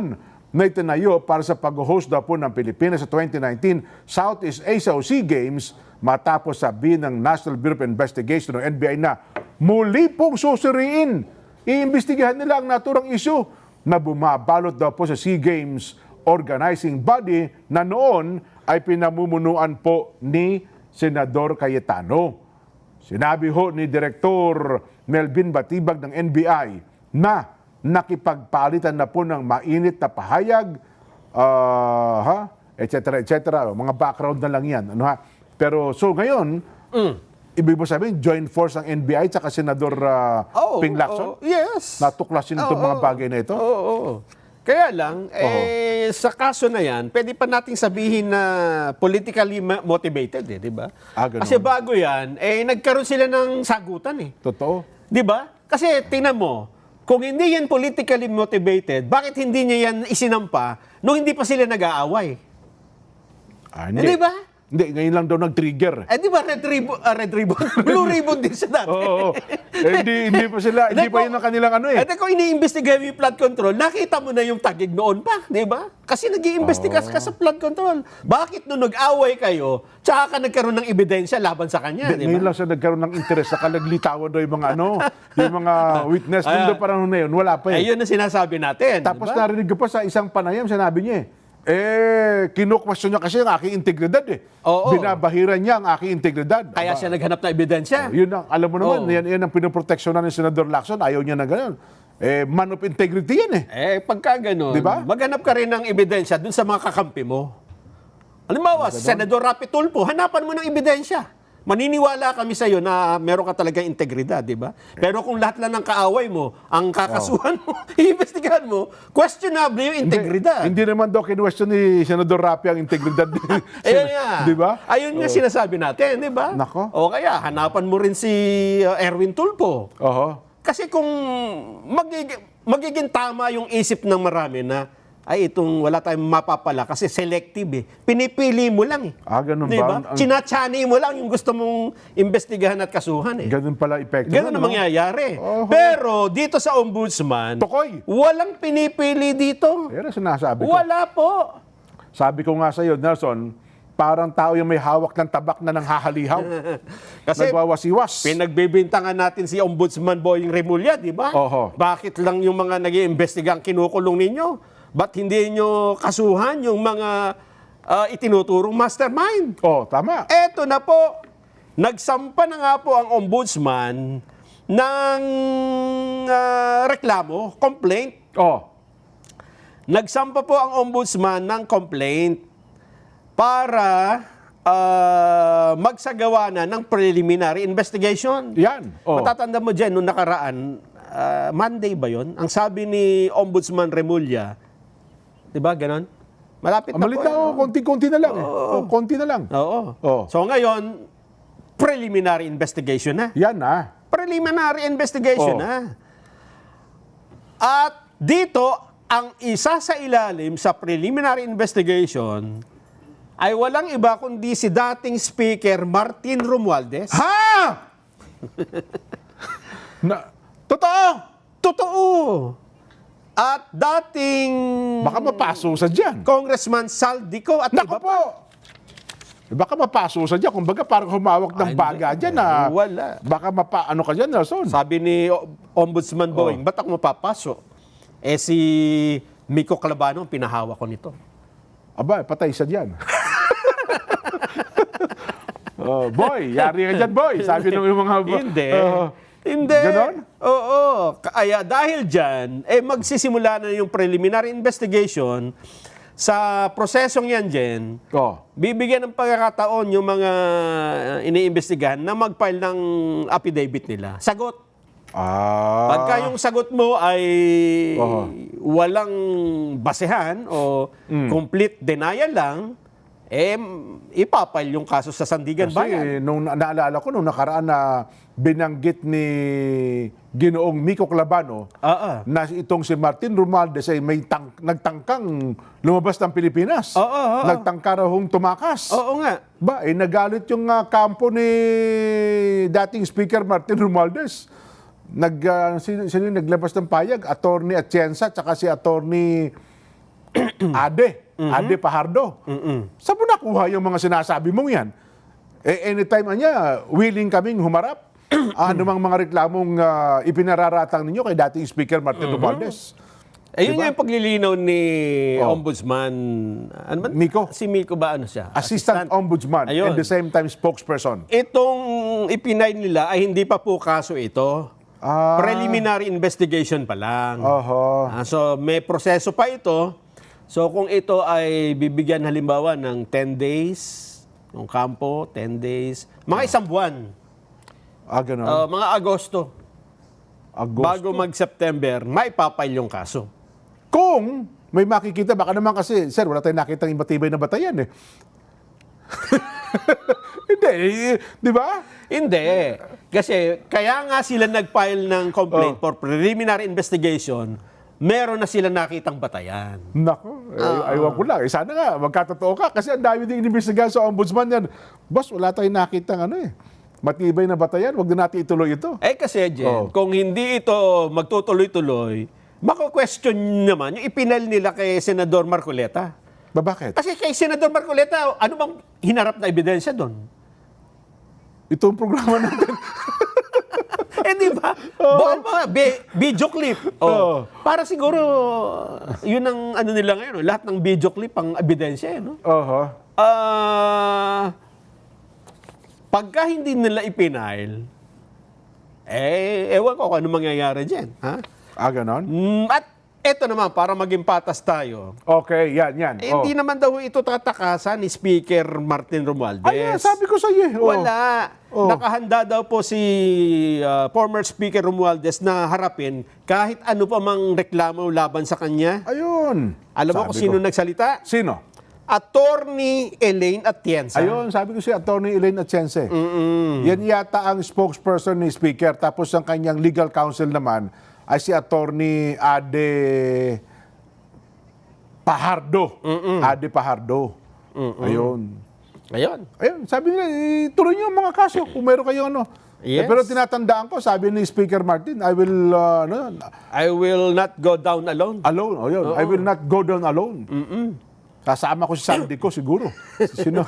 na itinayo para sa pag-host daw po ng Pilipinas sa 2019 Southeast Asia o SEA Games matapos sabihin ng National Bureau of Investigation o NBI na muli pong susuriin. Iimbestigahan nila ang naturang issue na bumabalot daw po sa SEA Games organizing body na noon ay pinamumunuan po ni Senador Cayetano. Sinabi ho ni Direktor Melvin Batibag ng NBI na nakipagpalitan na po ng mainit na pahayag, etc. Mga background na lang yan. Ano, ha? Pero so ngayon, ibig mo sabihin, joint force ng NBI at Senador Ping Lacson? Yes. Natuklasin itong mga bagay na ito? Oo. Kaya lang, sa kaso na yan, pwede pa nating sabihin na politically motivated, di ba? Ganun. Kasi bago yan, nagkaroon sila ng sagutan eh. Totoo. Di ba? Kasi tingnan mo, kung hindi yan politically motivated, bakit hindi niya yan isinampa nung hindi pa sila nag-aaway? Hindi. Di ba? Hindi, ngayon lang daw nag-trigger. Di ba red ribbon? Blue ribbon din sa dati. Oo. Hindi pa sila, hindi pa yun ang kanilang ano eh. Kung iniimbestigahan mo yung flood control, nakita mo na yung Taguig noon pa, di ba? Kasi nag-iimbestigas ka sa flood control. Bakit nung nag-away kayo, tsaka ka nagkaroon ng ebidensya laban sa kanya, di Ngayon ba? lang siya nagkaroon ng interes sa kalaglitawan daw yung mga yung mga witness. Nung daw parang na yun, wala pa eh. Ayun ang sinasabi natin. Tapos di ba? narinig ko pa sa isang panayam, sinabi niya kinukwestiyon niya kasi ang aking integridad eh. Oo. Binabahiran niya ang aking integridad. Kaya siya naghanap ng ebidensya. Yun ang, alam mo naman, Oo. yan ang pinoproteksyonan ni Senador Lacson. Ayaw niya na gano'n. Man of integrity yan eh. Pagka ganun, Di ba? maghanap ka rin ng ebidensya dun sa mga kakampi mo. Halimbawa, Senador Rapi Tulfo, hanapan mo ng ebidensya. Maniniwala kami sa iyo na meron ka talagang integridad, di ba? Pero kung lahat lang ng kaaway mo, ang kakasuhan mo, iimbestigahan mo, questionable yung integridad. Hindi naman daw kinwestiyon ni Senador Rapi ang integridad. Ayun nga. Di ba? Ayun nga sinasabi natin, di ba? Nako. O kaya, hanapan mo rin si Erwin Tulfo. Oho. Kasi kung magiging tama yung isip ng marami na itong wala tayong mapapala kasi selective eh. Pinipili mo lang eh. Ganun Di ba? ba? Chinachani mo lang yung gusto mong imbestigahan at kasuhan eh. Ganun pala epekto. Ganun ang mangyayari. Oho. Pero dito sa ombudsman, Tukoy. walang pinipili dito. Yan ang sinasabi ko. Wala po. Sabi ko nga sa iyo, Nelson, parang tao yung may hawak ng tabak na nanghahalihaw. Kasi Nagwawasiwas. pinagbibintangan natin si Ombudsman Boying Remulla, di ba? Oho. Bakit lang yung mga nag-iimbestiga ang kinukulong ninyo? Ba't hindi nyo kasuhan yung mga itinuturong mastermind? Tama. Eto na po, nagsampa na nga po ang ombudsman ng reklamo, complaint. Nagsampa po ang ombudsman ng complaint para magsagawa na ng preliminary investigation. Yan. Oh. Matatanda mo dyan, nung nakaraan, Monday ba yon? Ang sabi ni Ombudsman Remulla, di ba, ganon? Malapit na Malit po. na, konti-konti na lang. Konti na lang. Oo. Oh. So ngayon, preliminary investigation na. Yan na. Preliminary investigation Oh. na. At dito, ang isa sa ilalim sa preliminary investigation ay walang iba kundi si dating Speaker Martin Romualdez. Ha? Totoo? Totoo. At dating Baka mapaso sa dyan. Congressman Saldico at Naku iba po! pa. Baka mapaso sa dyan. Kumbaga parang humawak ng Ay, baga hindi. dyan na. Wala. Baka ano ka dyan, Nelson? Sabi ni Ombudsman Boeing, ba't ako mapapaso? Eh si Miko Calabano, ang pinahawak ko nito. Aba, patay sa dyan. Boy, yari ka dyan, boy. Sabi ng mga... Hindi. Hindi. Ganon? Oo. Kaya dahil dyan, magsisimula na yung preliminary investigation sa prosesong yan, Jen. Bibigyan ng pagkakataon yung mga iniimbestigahan na mag-file ng affidavit nila. Sagot. Pagka yung sagot mo ay walang basehan o complete denial lang, ipapile yung kaso sa Sandigan Bayan. Kasi nung naalala ko, nung nakaraan na binanggit ni Ginoong Miko Calabano na itong si Martin Romualdez ay may nagtangkang lumabas ng Pilipinas. Nagtangka raw hong tumakas. Oo nga. Nagalit yung kampo ni dating Speaker Martin Romualdez. Sino yung naglabas ng payag? Attorney Atienza tsaka si Attorney Ade Pajardo. Saan mo nakuha yung mga sinasabi mong yan? Anytime willing kaming humarap. Ano mang mga reklamong ipinararatang ninyo kay dating Speaker Martin Romualdez. Ayun Diba? yung paglilinaw ni Ombudsman. Ano ba? Miko. Si Miko ba ano siya? Assistant Ombudsman Ayun. and the same time spokesperson. Itong ipinay nila ay hindi pa po kaso ito. Preliminary investigation pa lang. So may proseso pa ito. So kung ito ay bibigyan halimbawa ng 10 days, yung kampo, 10 days, mga isang buwan. Ganun. Mga Agosto. Bago mag-September, may papile yung kaso. Kung may makikita, baka naman kasi, sir, wala tayong nakitang ibatibay na batayan eh. Hindi, di ba? Hindi. Kasi kaya nga sila nag-file ng complaint for preliminary investigation, meron na sila nakitang batayan. Nako, aywan ko lang. Sana nga, magkatotoo ka. Kasi ang dami din inimbestigahan sa ombudsman yan. Boss, wala tayong nakitang matibay na batayan. Huwag na natin ituloy ito. Kasi, Jen, kung hindi ito magtutuloy-tuloy, mako-question naman yung ipinal nila kay Senador Marcoleta. Bakit? Kasi kay Senador Marcoleta, ano bang hinarap na ebidensya doon? Itong programa natin. Di ba? Buwan pa, video clip. Para siguro, yun ang ano nila ngayon. Lahat ng video clip, ang ebidensya. Pagka hindi nila ipinail, ewan ko kung ano mangyayari dyan. Ganon? At eto naman, para maging patas tayo. Okay, yan. Hindi naman daw ito tatakasan ni Speaker Martin Romualdez. Sabi ko sa iyo. Wala. Nakahanda daw po si former Speaker Romualdez na harapin kahit ano pa mang reklamo laban sa kanya. Ayun. Alam mo kung sino nagsalita? Sino? Attorney Elaine Atienza. Ayun, sabi ko si Attorney Elaine Atienza. Yan yata ang spokesperson ni Speaker. Tapos ang kanyang legal counsel naman ay si Attorney Ade Pajardo. Ade Pajardo. Ayun, sabi nila, ituloy niyo ang mga kaso kung meron kayong Yes. pero tinatandaan ko, sabi ni Speaker Martin, I will not go down alone. I will not go down alone. Kasama ko si Sandy ko siguro. Sino?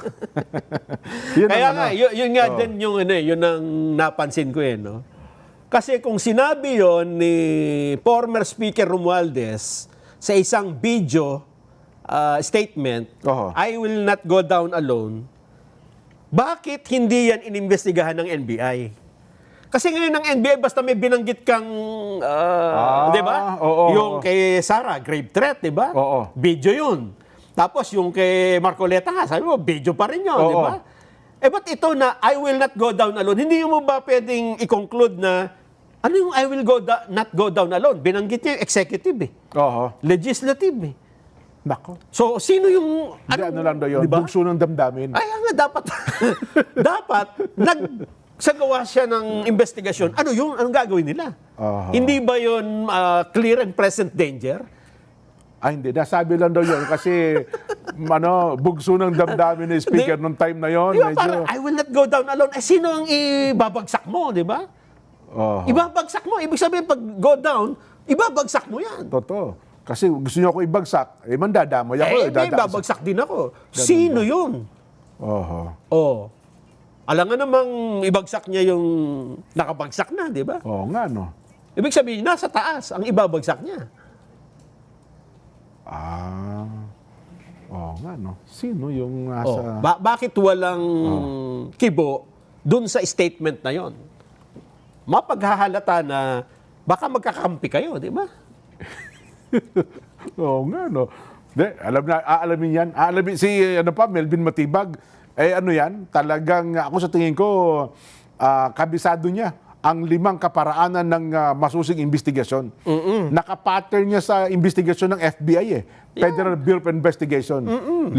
Kaya nga, yun nga din yun ang napansin ko no? Kasi kung sinabi yon ni former Speaker Romualdez sa isang video statement, I will not go down alone, bakit hindi yan inimbestigahan ng NBI? Kasi ngayon ng NBI, basta may binanggit kang, di ba? Yung kay Sarah, grave threat, di ba? Video yun. Tapos yung kay Marcoleta nga, sabi mo, video pa rin yun, Oo. di ba? Ba't ito na I will not go down alone? Hindi mo ba pwedeng i-conclude na ano yung I will not go down alone? Binanggit niya yung executive Oho. legislative Nako. So, sino yung... Hindi, ano lang daw yun. Diba? Bugso ng damdamin. Ay, nga, dapat, dapat, nagsagawa siya ng investigasyon. Ano yun? Anong gagawin nila? Aha. Hindi ba yun clear and present danger? Hindi. Nasabi lang daw yun kasi bugso ng damdamin ni speaker Di- nung time na yun. Di ba parang, I will not go down alone. Sino ang ibabagsak mo, di ba? Oho. Ibabagsak mo. Ibig sabihin, pag go down, ibabagsak mo yan. Totoo. Kasi gusto niyo ako ibagsak, mandadamay ako. Hindi, babagsak din ako. Sino yun? Oho. Oh. Alam nga namang ibagsak niya yung nakabagsak na, di ba? Oo nga, no. Ibig sabihin, nasa taas ang ibabagsak niya. Oo nga, no. Sino yung Oh. nasa... Bakit walang kibo dun sa statement na yon? Mapaghahalata na baka magkakampi kayo, di ba? Oo nga, no. Aalamin yan. Aalamin si Melvin Matibag. Yan, talagang ako sa tingin ko, kabisado niya ang 5 kaparaanan ng masusing investigasyon. Nakapattern niya sa investigasyon ng FBI Federal Bureau of Investigation. 5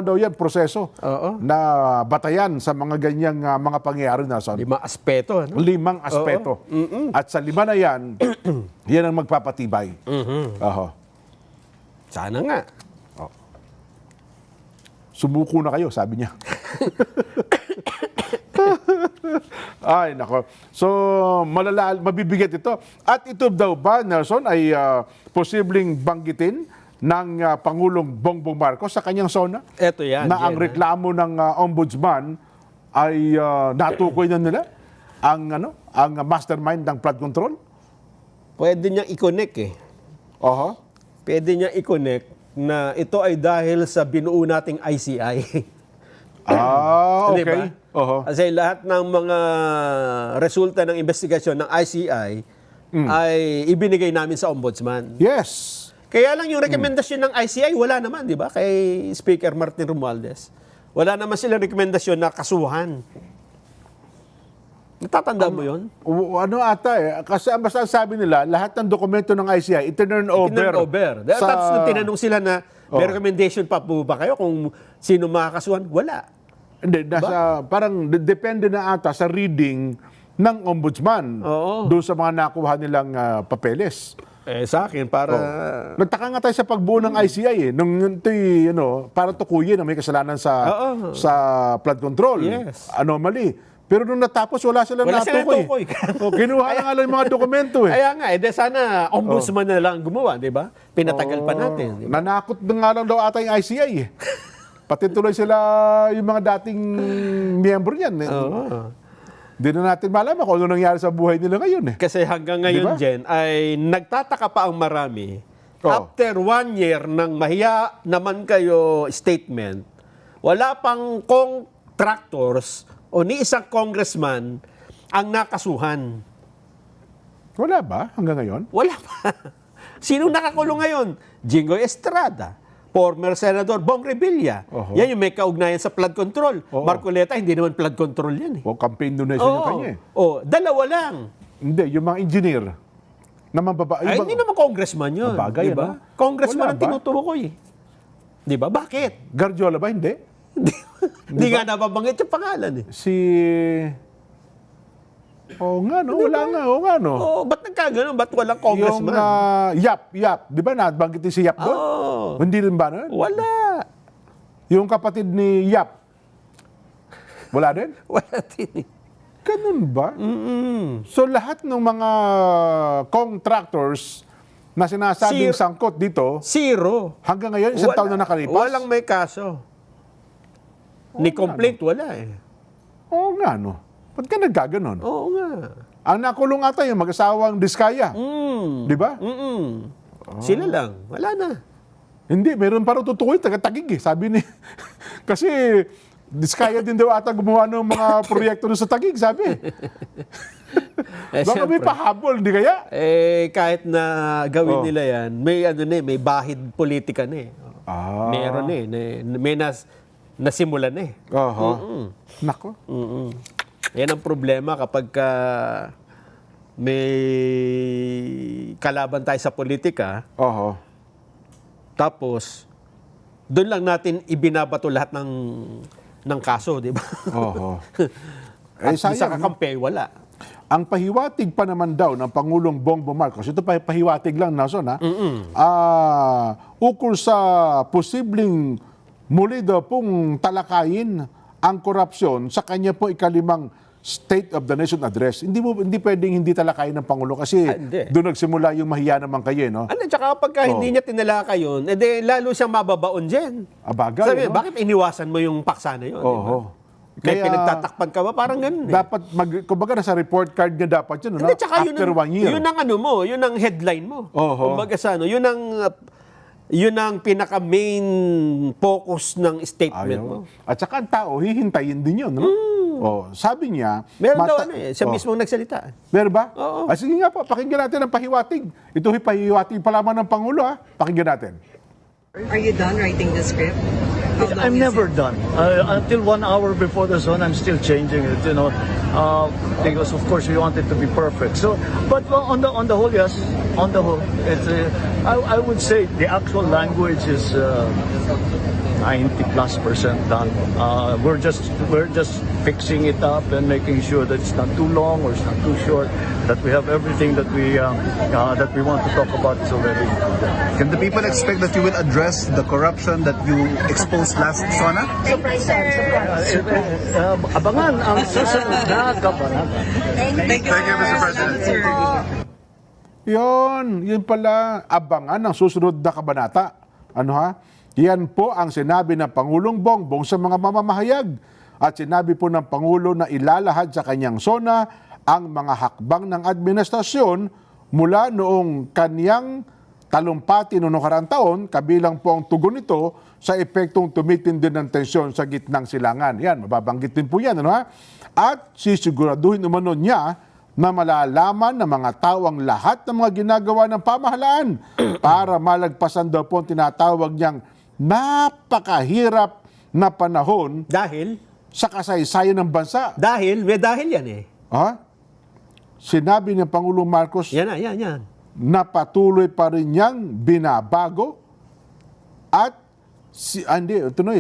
daw yan, proseso na batayan sa mga ganyang mga pangyayari na son. 5 aspeto, ano? 5 aspeto. At sa 5 na yan, yan ang magpapatibay. Oho. Sana nga. Sumuko na kayo, sabi niya. Ay, nako. So, mabibigat ito. At ito daw ba, Nelson, ay posibleng banggitin ng Pangulong Bongbong Marcos sa kanyang SONA? Eto yan. Na ang Jen, reklamo ng ombudsman ay natukoy na nila ang mastermind ng flood control? Pwede niyang i-connect Oho. Pwede niyang i-connect na ito ay dahil sa binuo nating ICI. Di ba? Okay. Oho. Kasi lahat ng mga resulta ng investigasyon ng ICI ay ibinigay namin sa ombudsman. Yes. Kaya lang yung rekomendasyon ng ICI, wala naman, di ba? Kay Speaker Martin Romualdez. Wala naman silang rekomendasyon na kasuhan. Natatanda mo yun? Kasi ang basta sabi nila, lahat ng dokumento ng ICI, itinurn over. Tapos nung tinanong sila na, may recommendation pa po ba kayo kung sino makakasuhan? Wala. Hindi, parang depende na ata sa reading ng ombudsman doon sa mga nakuha nilang papeles. Sa akin, para... Nagtaka nga tayo sa pagbuo ng ICI nung para tukuyin na may kasalanan sa flood control. Yes. Anomaly. Pero nung natapos, wala silang natukoy. Kinuha na nga lang yung mga dokumento Kaya nga, sana ombudsman na lang gumawa, di ba? Pinatagal pa natin. Di ba? Nanakot na nga lang daw ata yung ICI Pati tuloy sila yung mga dating miyembro niyan. Hindi na natin malaman kung ano nangyari sa buhay nila ngayon Kasi hanggang ngayon, Diba? Jen, ay nagtataka pa ang marami. After 1 year ng mahiya naman kayo statement, wala pang contractors o ni isang congressman ang nakasuhan. Wala ba hanggang ngayon? Wala pa. Sino nakakulong ngayon? Jinggoy Estrada, former Senador Bong Revilla. Yan yung may kaugnayan sa flood control. Marcoleta, hindi naman flood control yan O campaign donation yung kanya dalawa lang. Hindi, yung mga engineer na Ay, hindi naman congressman yun. Mabagay, di ba? Congressman ang tinutukoy. Di ba? Bakit? Garjola ba? Hindi. Hindi nga nababanggit yung pangalan Wala nga. Ba't nagkaganon? Ba't walang congressman? Yung Yap. Di ba nabanggit si Yap doon? Hindi rin ba nun? Wala. Yung kapatid ni Yap. Wala din? Wala din. Ganun ba? So lahat ng mga contractors na sinasabing sangkot dito, Zero. hanggang ngayon, isang taon na nakalipas? Walang may kaso. Ni complaint, wala Oo nga, no. Ba't ka nagkaganon? Oo nga. Ang nakulong ata yung mag-asawang Diskaya. Di ba? Sila lang. Wala na. Hindi, meron pa rin tutukoy, taga-tagig sabi ni... Kasi Diskaya din daw ata gumawa ng mga proyekto doon sa Tagig, sabi. Baka may pahabol, di kaya? Kahit na gawin nila yan, may bahid politika na Meron may nasimulan eh. Oho. Nako. Yan ang problema kapag may kalaban tayo sa politika, Oho. tapos doon lang natin ibinabato lahat ng kaso, di ba? Oho. At sa sayang, no? kakampi, wala. Ang pahiwatig pa naman daw ng Pangulong Bongbong Marcos, ito pahiwatig lang, Nelson, ha? Ukol sa posibleng muli daw pong talakayin ang korupsyon sa kanya po ikalimang State of the Nation Address. Hindi pwedeng hindi talakayin ng Pangulo kasi Hindi. doon nagsimula yung mahiya naman kayo, no? Ano, tsaka pagka hindi niya tinalaka yun, edi lalo siyang mababaon dyan. Abagal, Sabi, no? bakit iniwasan mo yung paksa na yun? Oho. Diba? Kaya pinagtatakpan ka ba? Parang ganun eh. Dapat, kumbaga nasa report card niya dapat yun, no? Hindi, tsaka After 1 year. Yun ang ano mo, yun ang headline mo. Oho. Kumbaga sa ano, yun ang pinaka-main focus ng statement mo. At saka ang tao, hihintayin din yun, no? Sabi niya... Meron daw siya mismo nagsalita. Meron ba? Oo. Sige nga po, pakinggan natin ang pahiwatig. Ito pahiwatig pa lamang ng Pangulo, ha? Pakinggan natin. Are you done writing the script? How long I'm is never it? done. Until 1 hour before the zone, I'm still changing it, because of course we want it to be perfect. So, but on the whole, yes, on the whole, it's, I would say the actual language is 90+% done. We're just fixing it up and making sure that it's not too long or it's not too short. That we have everything that we want to talk about is already. Can the people expect that you will address the corruption that you exposed last SONA? Abangan ang susunod na kabanata. Thank you, Mr. President. Yun pala, abangan ang susunod na kabanata. Ano ha? Yan po ang sinabi ng Pangulong Bongbong sa mga mamamahayag. At sinabi po ng Pangulo na ilalahad sa kanyang SONA ang mga hakbang ng administrasyon mula noong kanyang talumpati noong nakaraang taon, kabilang po ang tugon nito sa epektong tumitindi ng tensyon sa gitnang silangan. Yan, mababanggit din po yan. Ano ha? At sisiguraduhin umano niya na malalaman ng mga tao ang lahat ng mga ginagawa ng pamahalaan para malagpasan daw po ang tinatawag niyang napakahirap na panahon Dahil sa kasaysayan ng bansa. may dahil yan eh. Ha? Sinabi ni Pangulong Marcos Yan. na patuloy pa rin niyang binabago at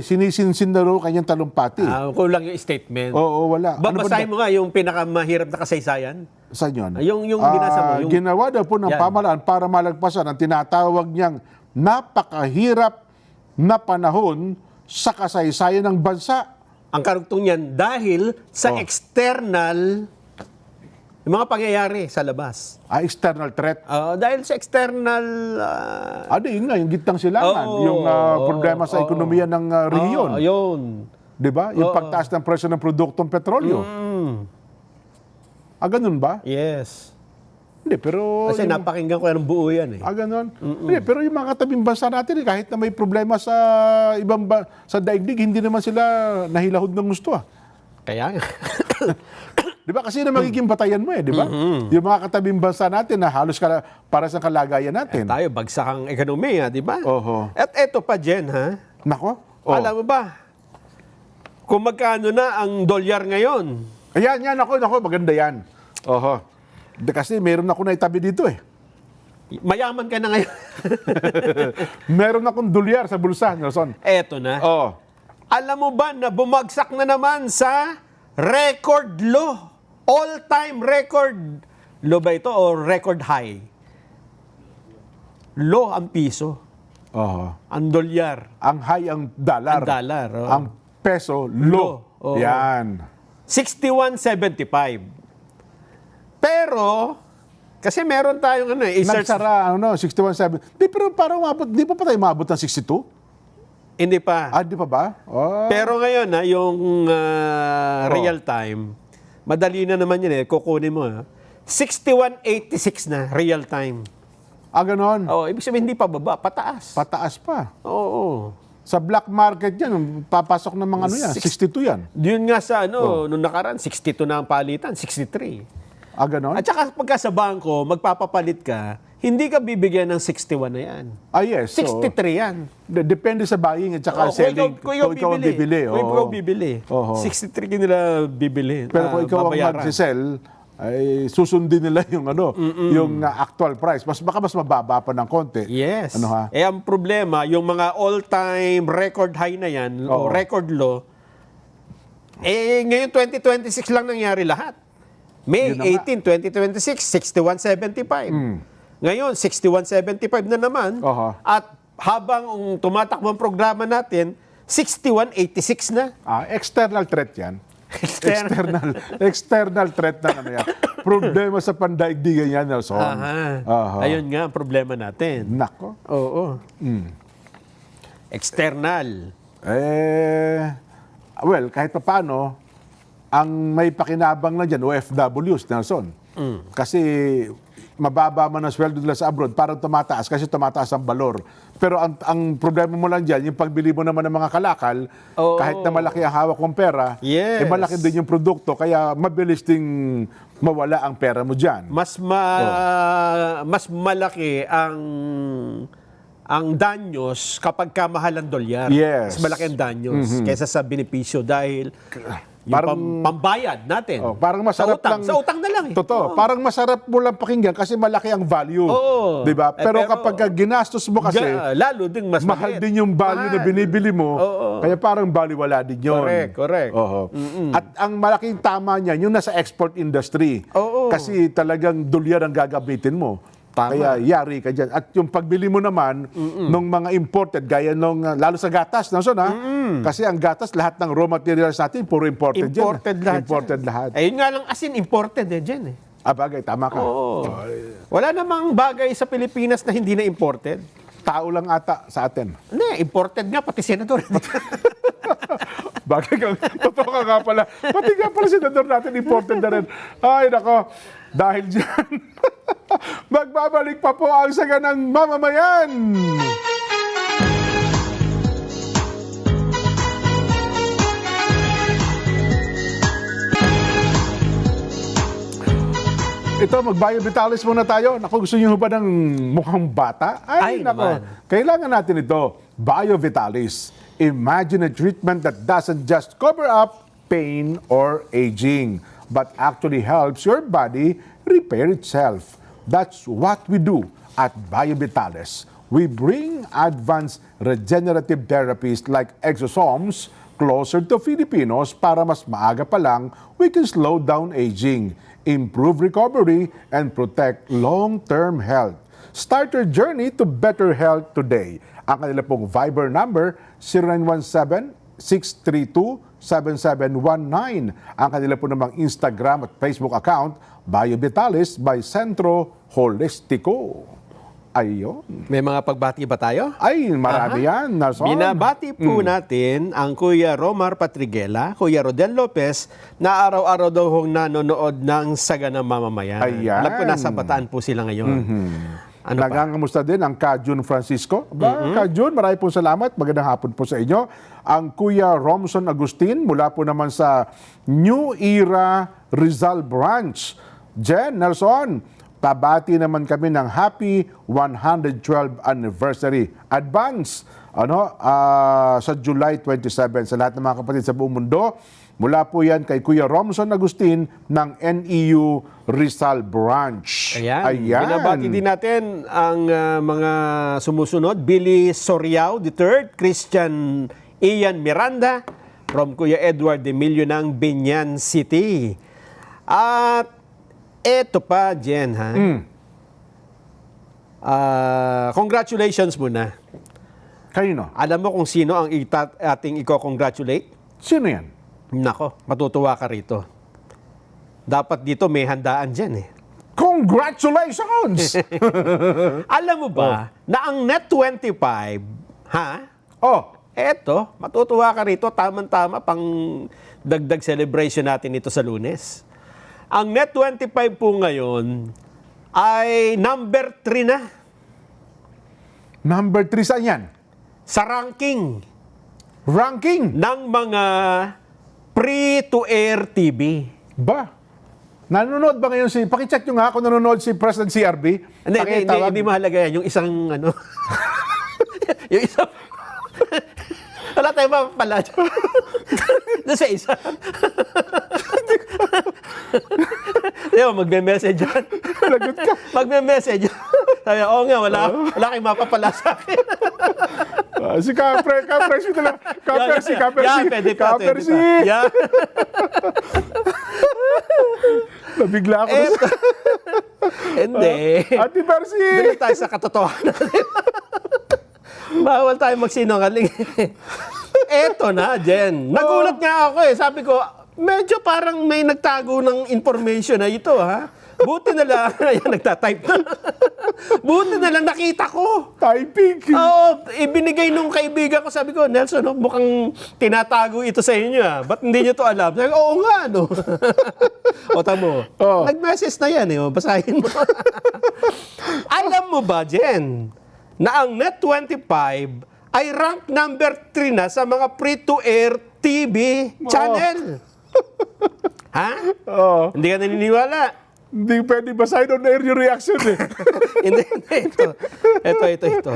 sinisinsin na raw kanyang talumpati. Kulang yung statement. Oo, wala. Babasahin mo nga yung pinakamahirap na kasaysayan. Saan yun? Yung binasa mo. Ginawa daw po ng Yan. pamahalaan para malagpasan ang tinatawag niyang napakahirap na panahon sa kasaysayan ng bansa. Ang karugtong niyan dahil sa external yung mga pangyayari sa labas. External threat. Dahil sa external Yun nga, yung gitnang silangan. Yung problema sa ekonomiya ng rehiyon. Yun. Di ba? Yung pagtaas ng presyo ng produktong petrolyo. Ganun ba? Yes. Hindi, pero... Kasi napakinggan ko ng buo yan eh. Ganun. Hindi, pero yung mga katabing bansa natin, kahit na may problema sa ibang sa daigdig, hindi naman sila nahilahod ng gusto. Kaya nga. Di ba? Kasi na magiging batayan mo di ba? Yung mga katabing bansa natin na halos para sa kalagayan natin. Tayo, bagsak ang ekonomiya, di ba? Oho. At eto pa, Jen, ha? Nako. Alam mo ba, kung magkano na ang dolyar ngayon? Ayan, ako, maganda yan. Oho. Kasi meron ako na itabi dito Mayaman ka na ngayon. Meron akong dolyar sa bulsa, Nelson. Eto na. Oo. Alam mo ba na bumagsak na naman sa record low? All-time record low ba ito o record high? Low ang piso. Oho. Ang dolyar. Ang high ang dollar. Ang dollar, oo. Ang peso, low. Oo. Yan. 61.75. Pero, kasi meron tayong i-search. Nagsara, 61.7. Pero parang di pa tayo maabot ng 62? Hindi pa. Di pa ba? Pero ngayon, yung real time, madali na naman yun kukunin mo. 61.86 na, real time. Ganon. Ibig sabihin, hindi pa baba, pataas. Pataas pa. Oo. Sa black market yan, papasok ng mga 62 yan. Yun nga sa nung nakaraan, 62 na ang palitan, 63. Ganon? At saka pagka sa bangko, magpapapalit ka, hindi ka bibigyan ng 61 na yan. Yes. So, 63 yan. depende sa buying at saka Oo, selling. kung ikaw ang bibili. Kung ikaw oo. bibili. Oo. 63 ka nila bibili. Pero kung ikaw ang babayaran. mag-sell, ay susundin nila yung yung actual price. Mas mababa pa ng konti. Yes. Ano ha? Ang problema, yung mga all-time record high na yan, o Oo. record low, ngayon 2026 lang nangyari lahat. May Yun na nga. 18, 2026, 61.75. Ngayon, 61.75 na naman. Oho. At habang tumatakbo ang programa natin, 61.86 na. External threat yan. External threat na ano yan. Problema sa pandaigdigan yan, Nelson. Aha. Ayun nga ang problema natin. Nako. Oo. External. Well, kahit pa paano, ang may pakinabang na dyan, OFWs, Nelson. Kasi mababa man ang sweldo nila sa abroad, parang tumataas kasi tumataas ang balor. Pero ang problema mo lang dyan, yung pagbili mo naman ng mga kalakal, Oo. kahit na malaki ang hawak mong pera, Yes. malaki din yung produkto, kaya mabilis ding mawala ang pera mo dyan. Mas malaki ang danyos kapag kamahal ang dolyar. Yes. Mas malaki ang danyos kaysa sa benepisyo dahil yung Parang- pambayad natin. Parang masarap lang. Sa utang na lang eh. Totoo. Parang masarap mo lang pakinggan kasi malaki ang value. Oo. 'Di ba? Eh, Pero pero- kapag ginastos mo kasi, Lalo ding mas mahal maliit. din yung value na Mahal. binibili mo. Oo. Kaya parang baliwala din yun. Correct. Oo. At ang malaking tama niyan, yung nasa export industry. Oo. Kasi talagang dolyar ang gagamitin mo. Tama. Kaya yari ka dyan. At yung pagbili mo naman ng mga imported, gaya nung, lalo sa gatas, Nelson, ha? Kasi ang gatas, lahat ng raw materials natin, puro imported, Imported yan. lahat. Imported yan. lahat. Ayun nga lang asin imported dyan eh. Bagay, tama ka. Oo. Wala namang bagay sa Pilipinas na hindi na imported. Tao lang ata sa atin. Hindi, imported nga pati senador. Bagay ka, totoo ka nga pala. Pati nga pala senador natin, imported na rin. Ay, nako. Dahil dyan, magbabalik pa po ang Saganang Mamamayan. Ito, mag-biovitalis muna tayo. Naku, gusto niyo ba ng mukhang bata? Ay, nako. naman. Kailangan natin ito. Biovitalis. Imagine a treatment that doesn't just cover up pain or aging, but actually helps your body repair itself. That's what we do at Biovitalis. We bring advanced regenerative therapies like exosomes closer to Filipinos para mas maaga pa lang we can slow down aging, improve recovery, and protect long-term health. Start your journey to better health today. Ang kanila pong Viber number, 0917-632-7719. Ang kanila po namang Instagram at Facebook account, Biovitalis by Centro Holistico. Ayun. May mga pagbati ba tayo? Ay, marami yan, Nelson. Binabati po natin ang Kuya Romar Patriguela, Kuya Rodel Lopez, na araw-araw daw hong nanonood ng Saganang Mamamayan. Ayan. Alam ko nasa Bataan po sila ngayon. Ano pa? Nagangamusta din ang Kajun Francisco. Kajun, marami pong salamat. Magandang hapon po sa inyo. Ang Kuya Romson Agustin, mula po naman sa New Era Rizal Branch. Jen, Nelson, pabati naman kami ng happy 112th anniversary. Advance sa July 27 sa lahat ng mga kapatid sa buong mundo. Mula po yan kay Kuya Romson Agustin ng NEU Rizal Branch. Ayan. Binabati din natin ang mga sumusunod. Billy Soriao III, Christian Ian Miranda, from Kuya Edward Emilio ng Binyan City. At eto pa, Jen, ha? Congratulations muna. Kanino? Alam mo kung sino ang ating i-congratulate? Sino yan? Nako, matutuwa ka rito. Dapat dito may handaan dyan eh. Congratulations! Alam mo ba na ang Net25, ha? Oh, Eto, matutuwa ka rito, tamang-tama pang dagdag celebration natin ito sa Lunes. Ang Net25 po ngayon ay number 3 na number 3 saan yan? sa ranking Ranking. ng mga free-to-air TV. Ba? Nanonood ba ngayon pakicheck nyo nga kung nanonood si President CRB. Pakitawag. Hindi mahalaga yan. Yung isang, ano, yung isang, wala tayong mapapala dyan. Doon sa isa. Di ba, magme-message yan. Lagot ka. Magme-message. Sabi, oo nga, wala kayong mapapala sa akin. Si Kapersi na lang. Kapersi. Yan, pwede pa. Kapersi. Yan. Nabigla ako. Hindi. Ate Persi. Doon tayo sa katotohanan. Bawal tayo magsinungaling. Eto na, Jen. Nagulat nga ako eh. Sabi ko, medyo parang may nagtago ng information na ito, ha? Buti na lang, ayan, nagtatype na. Buti na lang nakita ko. Typing. Oo, ibinigay nung kaibigan ko. Sabi ko, Nelson, no, mukhang tinatago ito sa inyo, ha? Ba't hindi nyo to alam? Sabi ko, oo nga, no? O, tamo. Oh. Nag-message na yan, eh. O, basahin mo. Alam mo ba, Jen, na ang Net25 ay rank number 3 na sa mga free-to-air TV channel? Ha? Oo. Hindi ka naniniwala? Hindi pwede basahin on air yung reaction eh. Hindi. Ito.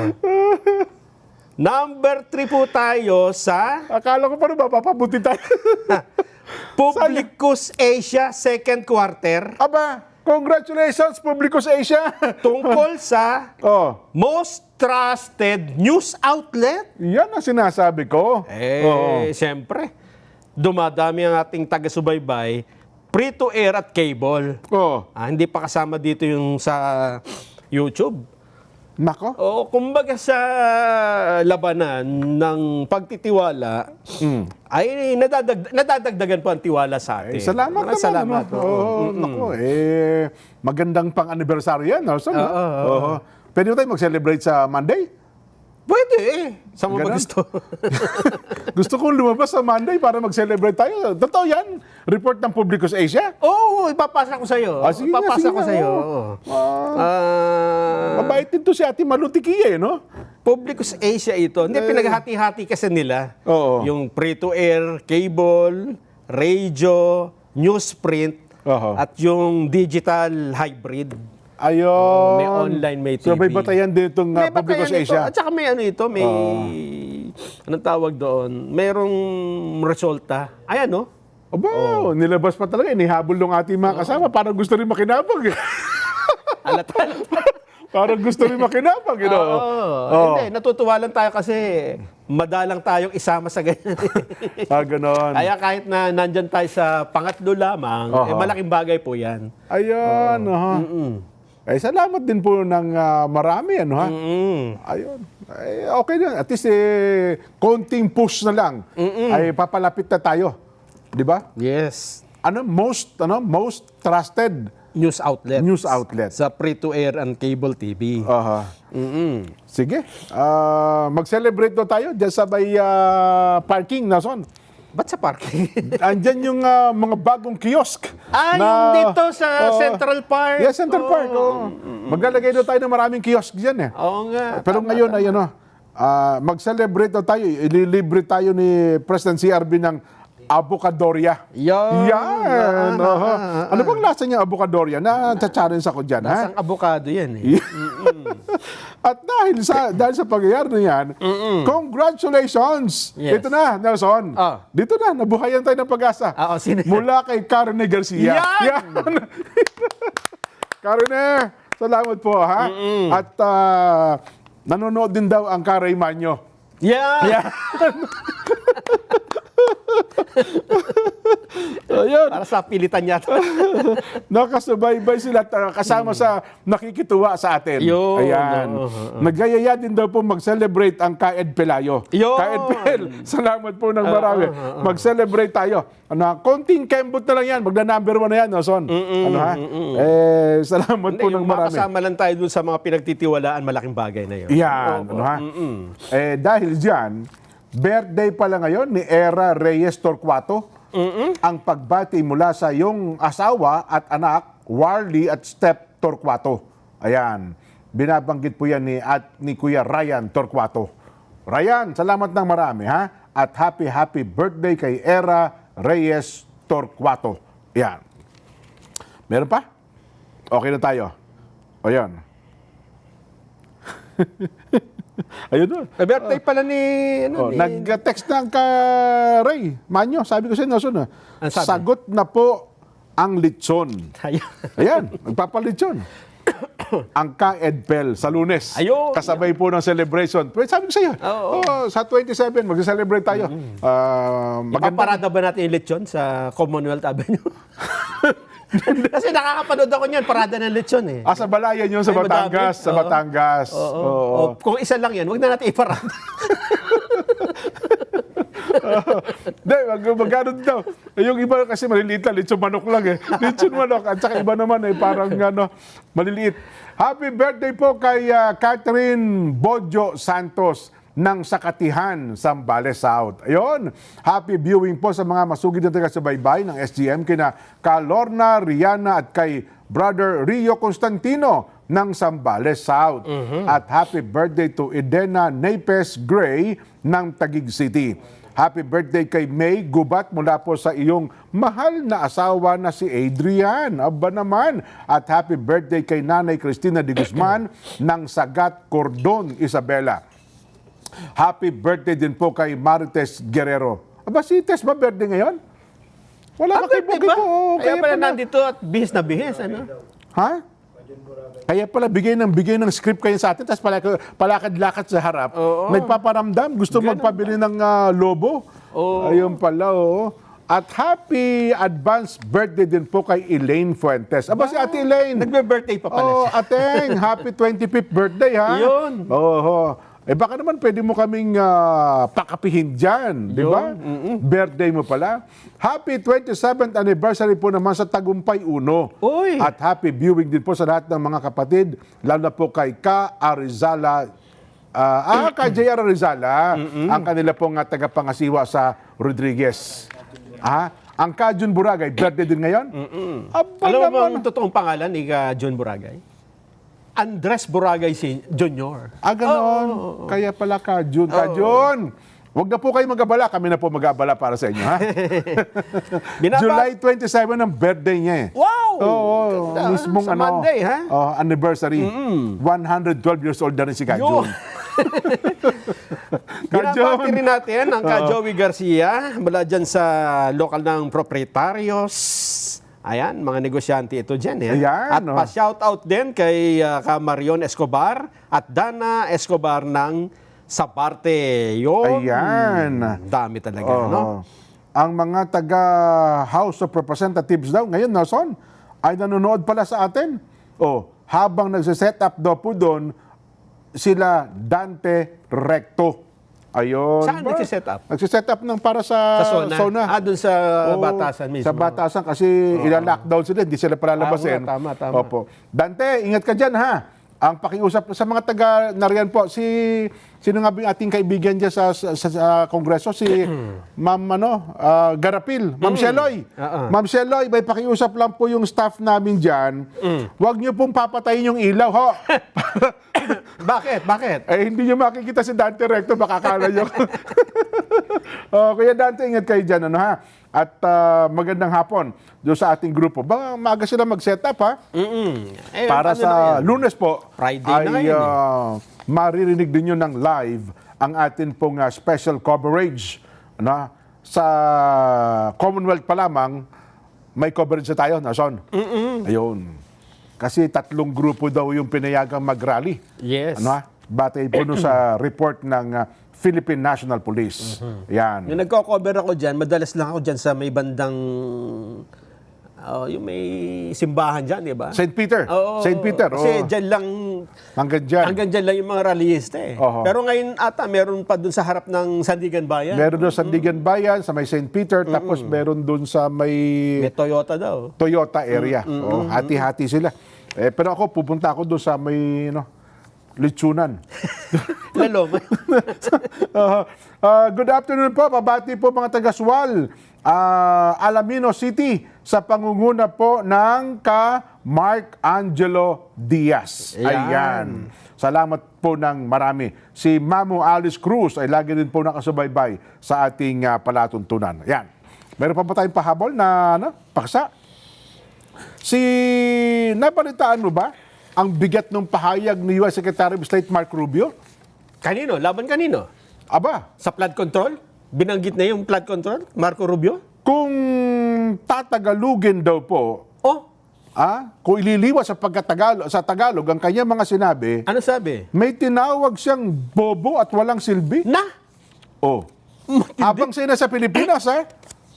Number 3 po tayo sa Akala ko pa rin mapapabuti tayo. Publicus Asia second quarter Aba, congratulations, Publicus Asia. tungkol sa Oh, most trusted news outlet. yan ang sinasabi ko. Oo. Siyempre, dumadami ang ating taga-subaybay, free-to-air at cable. Oh, Hindi pa kasama dito yung sa YouTube. nako. O, kumbaga sa labanan ng pagtitiwala, ay nadadagdagan po ang tiwala sa atin. Salamat naman. Salamat. Ano? Oo, nako. Magandang pang-anniversary yan. Also, Oo. Pwede mo tayo mag-celebrate sa Monday? Pwede eh. Saan mo ba Ganun? gusto? Gusto kong lumabas sa Monday para mag-celebrate tayo. Totoo yan. Report ng Publicus Asia. Oo, ipapasa ko sa'yo. Sige nga, Ipapasa sige ko nga, sa'yo. oo. oo. Mabait din to si Ate Malutiki no? Publicus Asia ito. Hindi, pinaghati-hati kasi nila. Oo. Yung free-to-air, cable, radio, newsprint, Oo. at yung digital hybrid. Ayun. May online, may TV. So may batayan din itong May Publicus batayan ito. Asia. At saka may ano ito, may... Anong tawag doon? Merong resulta. Ayan, no? Aba, nilabas pa talaga. Inihabol ng ating mga kasama. Parang gusto rin makinabang. Alata. Parang gusto rin makinabang. Hindi, natutuwa lang tayo kasi madalang tayong isama sa ganyan. Ganon. Kaya kahit na nandyan tayo sa pangatlo lamang, malaking bagay po yan. Ayun. Salamat din po ng marami. Ayun. Okay na. At least, konting push na lang. Ay papalapit na tayo. Di ba? Yes. Most trusted News outlet. news outlet. Sa free-to-air and cable TV. Aha. Sige. Mag-celebrate daw tayo dyan sa may parking, Nason. Ba't sa parking? Andyan yung mga bagong kiosk. yung dito sa Central Park. Yes, Central Park. Maglalagay daw tayo ng maraming kiosk dyan eh. Oo nga. Pero ngayon, ayun mag-celebrate daw tayo. Ililibre tayo ni President CRB ng Avocadoria. Yan. Yan. Ano bang lasa niya Avocadoria? Na-challenge ako dyan, ha? Isang avocado yan eh. At dahil sa pangyayari na yan, congratulations! Yes. Ito na, Nelson. Dito na, nabuhayan tayo ng pag-asa. Sino? Mula kay Karne Garcia. Yan! Karne, salamat po, ha? At nanonood din daw ang Karay Manyo. Yeah. Ayun. Para sa pilitan yata. Nakasubaybay sila at kasama sa nakikituwa sa atin. Yun. Ayan. Nagyayaya din daw po mag-celebrate ang Kaed Pelayo. Yun. Kaed Pel, salamat po ng marami. Mag-celebrate tayo. Konting kembot na lang yan. Magna-number 1 na yan, Nelson. Salamat po ng marami. Makasama lang tayo dun sa mga pinagtitiwalaan, malaking bagay na yun. Yan. Dahil dyan, birthday pala ngayon ni Era Reyes Torcuato. Ang pagbati mula sa iyong asawa at anak, Warly at Step Torcuato. Ayan. Binabanggit po yan ni Kuya Ryan Torcuato. Ryan, salamat ng marami, ha? At happy birthday kay Era Reyes Torcuato. Ayan. Meron pa? Okay na tayo. O yan. Ayun na. Birthday pala ni... Oh, nag-text na ang Ray Manyo. Sabi ko sa inyo, Son, Ang sabi? sagot na po ang lechon. Ayan, magpapalechon. Ang ka-Edpel sa Lunes. Ayun. Kasabay po ng celebration. Pero sabi ko sa iyo, sa 27, mag-celebrate tayo. Maganda. Ipaparada ba natin yung lechon sa Commonwealth Avenue? Kasi nakakapanood ako niyan, parada ng lechon eh. Sa Balayan yun, sa Ay, madami. Batangas. Sa Oo. Batangas. Oo. Oo. O, kung isa lang yan, wag na natin iparada. Hindi, magkano daw. Yung iba kasi maliliit lang, lechon manok lang eh. Lechon manok. At saka iba naman eh, parang maliliit. Happy birthday po kay Catherine Bojo Santos ng Sakatihan, Zambales South. Ayun, happy viewing po sa mga masugid na taga-subaybay ng SGM kina Kalorna, Rihanna at kay Brother Rio Constantino ng Zambales South. At happy birthday to Edena Napes Gray ng Taguig City. Happy birthday kay May Gubat mula po sa iyong mahal na asawa na si Adrian. Aba naman. At happy birthday kay Nanay Cristina de Guzman ng Sagat Cordon, Isabela. Happy birthday din po kay Marites Guerrero. Aba, si Tess ba birthday ngayon? Wala ka kay Bukid po. Kaya pala nandito at bihis na bihis, ano? Ha? Kaya pala bigay ng script kayo sa atin, tapos palakad-lakad sa harap. Nagpaparamdam, gusto magpabili ng lobo. Ayun pala, oo. At happy advance birthday din po kay Elaine Fuentes. Aba, si Ate Elaine. Nagbe-birthday pa pala siya. Ateng, happy 25th birthday, ha? Yun. Oo. Baka naman pwede mo kaming pakapihin dyan, di ba? Birthday mo pala. Happy 27th anniversary po naman sa Tagumpay Uno. Uy. At happy viewing din po sa lahat ng mga kapatid, lalo na po kay Ka Arizala, kay J.R. Arizala, ang kanila pong tagapangasiwa sa Rodriguez. Ang Ka Jun Buragay, birthday din ngayon? Aba Alam mo ba naman. ang totoong pangalan ni John Buragay? Andres Buragay Jr. Ganon. Kaya pala Ka Jun. Ka Jun, huwag na po kayo mag-abala. Kami na po mag-abala para sa inyo, ha? July 27 ang birthday niya eh. Wow! Oo, Ganda, mismong sa Monday, ha? Anniversary. 112 years old na rin si Ka Yun. Jun. Binabati rin natin ang ka Joey Garcia mula dyan sa lokal ng proprietarios. Ayan, mga negosyante ito dyan. Ayan, At pa-shoutout din kay ka Marion Escobar at Dana Escobar ng Sabarte. Yun. Ayan. Dami talaga, Oo. no? Ang mga taga House of Representatives daw, ngayon, Nelson, ay nanonood pala sa atin. Habang nagsiset up daw po doon, sila Dante Recto. Ayun. Saan nagsiset up? Nagsiset up ng para sa Zona. Doon sa Batasan mismo. Sa Batasan kasi ila-lockdown sila, hindi sila palalabasin. Tama. Opo. Dante, ingat ka dyan, ha? Ang pakiusap sa mga taga nariyan po, sino nga ba ating kaibigan dyan sa Kongreso? Si Ma'am Garapil, Ma'am Sheloy. Ma'am Sheloy, may pakiusap lang po yung staff namin dyan. Huwag niyo pong papatayin yung ilaw, ho. Bakit? Hindi nyo makikita si Dante Recto, baka akala nyo. Kaya Dante, ingat kayo dyan, ano, ha? At magandang hapon doon sa ating grupo. Baka maaga sila mag-set up, ha? Para sa Lunes po, Friday ay na ngayon, maririnig din nyo ng live ang atin pong special coverage. Ano? Sa Commonwealth pa lamang, may coverage na tayo, Nason. Ayun. Kasi 3 grupo daw yung pinayagang mag-rally. Yes. Ano? Batay po nun sa report ng Philippine National Police. Yan. Yung nagko-cover ako dyan, madalas lang ako dyan sa may bandang, yung may simbahan dyan, di ba? St. Peter. Oo. St. Peter. Kasi dyan lang, hanggang dyan lang yung mga rallyista eh. Oho. Pero ngayon ata, meron pa dun sa harap ng Sandigan Bayan. Meron doon sa Sandigan Bayan, sa may St. Peter, tapos meron doon sa may May Toyota daw. Toyota area. Hati-hati sila. Pero ako, pupunta ako doon sa may Lechonan. Lalo. Good afternoon po. Pabati po mga taga-Sual. Alamino City sa pangunguna po ng ka Mark Angelo Diaz. Ayan. Salamat po ng marami. Si Mamu Alice Cruz ay lagi din po nakasubaybay sa ating palatuntunan. Ayan. Meron pa ba tayong pahabol na paksa? Nabalitaan mo ba ang bigat ng pahayag ni U.S. Secretary of State Mark Rubio? Kanino? Laban kanino? Aba, Sa flood control? Binanggit na yung flood control? Marco Rubio? kung tatagalugin daw po, Oh, kung ililiwas sa Tagalog ang kanyang mga sinabi, ano sabi? may tinawag siyang bobo at walang silbi. Na? Oh. Habang siya nasa Pilipinas,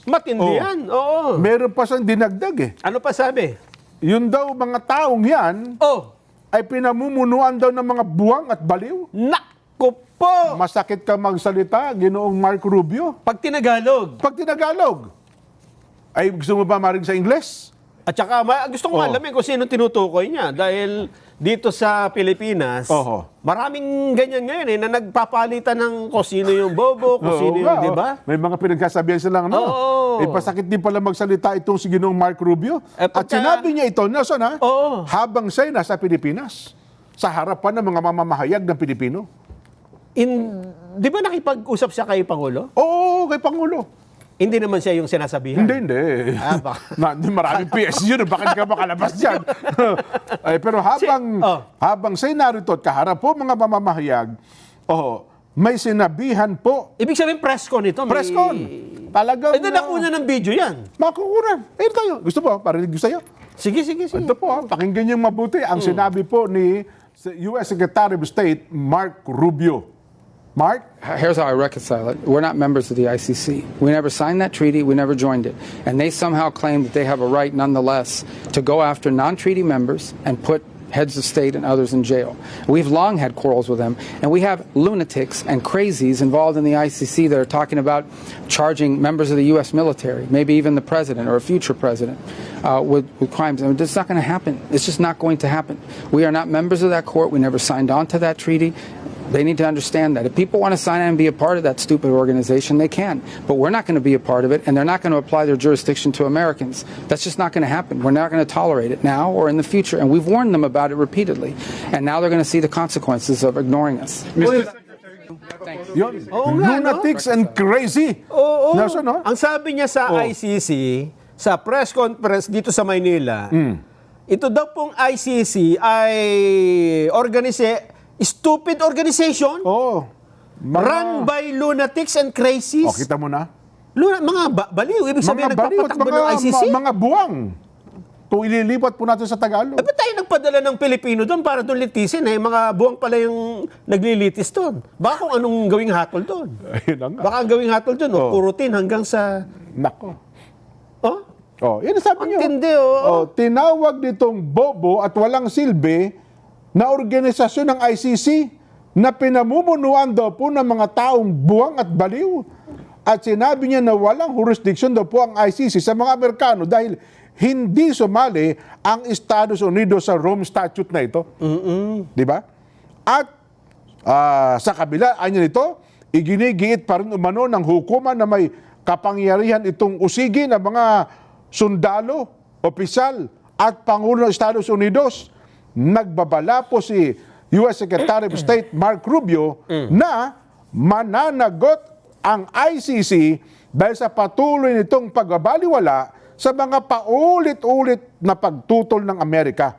Matindi Oh. yan. Oo. meron pa siyang dinagdag eh. Ano pa sabi? Yun daw mga taong yan Oh, ay pinamumunuan daw ng mga buwang at baliw. naku po! Masakit ka magsalita, Ginoong Mark Rubio. Pag tinagalog. Pag tinagalog, ay gusto mo ba maring sa Ingles? At saka, gusto ko Oh. alamin kung sino tinutukoy niya. Dahil dito sa Pilipinas, Oho. maraming ganyan ngayon na nagpapalitan ng kung sino yung bobo, kung sino Oo yung, nga, di ba? May mga pinagkasabihan silang Oo. pasakit din pala magsalita itong si Ginoong Mark Rubio. At pagka- sinabi niya ito, Nelson, Oo. habang siya nasa Pilipinas, sa harapan ng mga mamamahayag ng Pilipino. Di ba nakipag-usap siya kay Pangulo? Oo, kay Pangulo. Hindi naman siya yung sinasabihan. Hindi. baka- Maraming PS yun. Bakit ka makalabas dyan? Pero habang siya narito at kaharap po mga mamamahayag, may sinabihan po. Ibig sabihin, press con ito. May... Press con. Talagang... Eh, nakuna ng video yan. Makukunan. Tayo. Gusto mo? Parinig ko sa'yo. Sige. Ito po, pakinggan niyong mabuti ang sinabi po ni U.S. Secretary of State Mark Rubio. Mark? Here's how I reconcile it. We're not members of the ICC. We never signed that treaty. We never joined it. And they somehow claim that they have a right, nonetheless, to go after non-treaty members and put heads of state and others in jail. We've long had quarrels with them, and we have lunatics and crazies involved in the ICC that are talking about charging members of the U.S. military, maybe even the president or a future president, with crimes. I mean, it's not going to happen. It's just not going to happen. We are not members of that court. We never signed on to that treaty. They need to understand that. If people want to sign on and be a part of that stupid organization, they can. But we're not going to be a part of it, and they're not going to apply their jurisdiction to Americans. That's just not going to happen. We're not going to tolerate it now or in the future. And we've warned them about it repeatedly. And now they're going to see the consequences of ignoring us. Yun. Oo nga, no? Lunatics and crazy. Oo. Nelson, no? Ang sabi niya sa ICC, sa press conference dito sa Maynila, ito daw pong ICC ay stupid organization run by lunatics and crazies. Kita mo na? Mga baliw. Ibig sabihin, Mga baliw at nagpapatakbo ng ICC? mga buwang. Kung ililipat po natin sa Tagalog. Eh, ba't tayo nagpadala ng Pilipino doon para doon litisin? Mga buwang pala yung naglilitis doon. Baka kung anong gawing hatol doon. Ayun na nga. Baka ang gawing hatol doon, purutin hanggang sa... Nako. Oh? Yan ang sabi niyo. Ang tindi, Tinawag nitong bobo at walang silbi na organisasyon ng ICC na pinamumunuan daw po ng mga taong buwang at baliw. At sinabi niya na walang jurisdiction daw po ang ICC sa mga Amerikano dahil hindi sumali ang Estados Unidos sa Rome Statute na ito. Di ba? At sa kabila, anya nito, iginigiit pa rin umano ng hukuman na may kapangyarihan itong usigi ng mga sundalo, opisyal at Pangulo ng Estados Unidos. Nagbabala po si U.S. Secretary of State Mark Rubio na mananagot ang ICC dahil sa patuloy nitong pagbabaliwala sa mga paulit-ulit na pagtutol ng Amerika.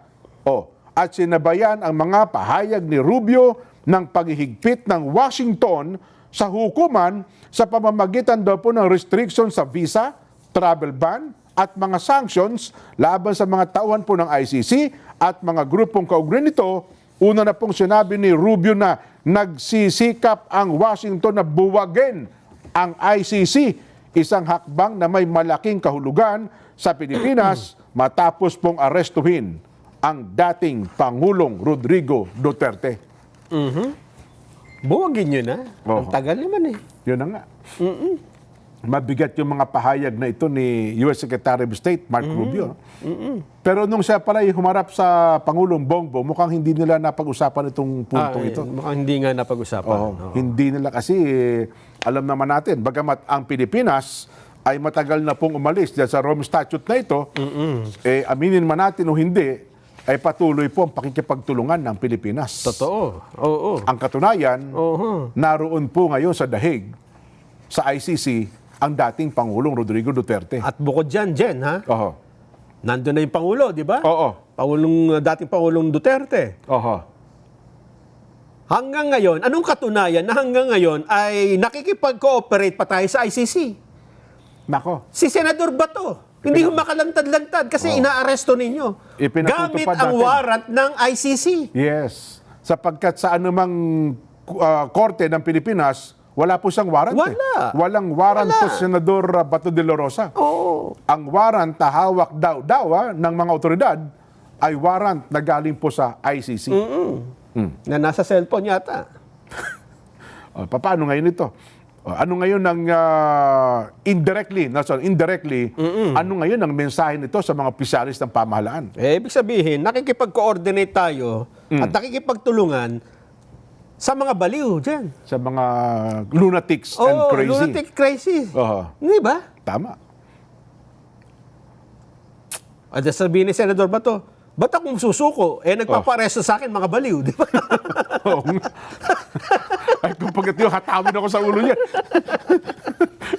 At sinabayan ang mga pahayag ni Rubio ng paghihigpit ng Washington sa hukuman sa pamamagitan daw po ng restriction sa visa, travel ban, at mga sanctions laban sa mga tauhan po ng ICC at mga grupong kaugnay nito. Una na pong sinabi ni Rubio na nagsisikap ang Washington na buwagin ang ICC, isang hakbang na may malaking kahulugan sa Pilipinas matapos pong arestuhin ang dating Pangulong Rodrigo Duterte. Buwagin nyo na. Ang tagal naman eh. Yun na nga. Mabigat yung mga pahayag na ito ni U.S. Secretary of State Mark Rubio. Pero nung siya pala humarap sa Pangulong Bongbong, mukhang hindi nila napag-usapan itong puntong ito. Mukhang hindi nga napag-usapan. Hindi nila kasi, alam naman natin, bagamat ang Pilipinas ay matagal na pong umalis dyan sa Rome Statute na ito, aminin man natin o hindi, ay patuloy po ang pakikipagtulungan ng Pilipinas. Totoo. Oo. Ang katunayan, naroon po ngayon sa dahig, sa ICC, ang dating Pangulong Rodrigo Duterte. At bukod dyan, Jen, ha? Nandun na yung Pangulo, di ba? Oo. Dating Pangulong Duterte. Oho. Hanggang ngayon, anong katunayan na hanggang ngayon ay nakikipag-cooperate pa tayo sa ICC? Nako. Si Senador Bato, hindi ko makalantad-lantad kasi inaaresto ninyo. Ipinatutupad Gamit ang natin. warrant ng ICC. Yes. Sapagkat sa anumang korte ng Pilipinas, wala po siyang warrant. Wala. Walang warrant Wala. po, Senador Bato de la Rosa. Oo. Ang warrant na hawak daw ng mga otoridad ay warrant na galing po sa ICC. Na nasa cellphone yata. Paano ngayon ito? Ano ngayon ang indirectly, ano ngayon ang mensahe nito sa mga opisyalis ng pamahalaan? Ibig sabihin, nakikipag-coordinate tayo at nakikipagtulungan sa mga baliw dyan. Sa mga lunatics and crazy. Lunatic crazy. Oo. Hindi ba? Tama. At sabihin ni Senador Bato, ba't akong susuko? Nagpaparesto sa akin mga baliw, di ba? Oo nga. Ay, kung pagkat yun, hatawin ako sa ulo niya.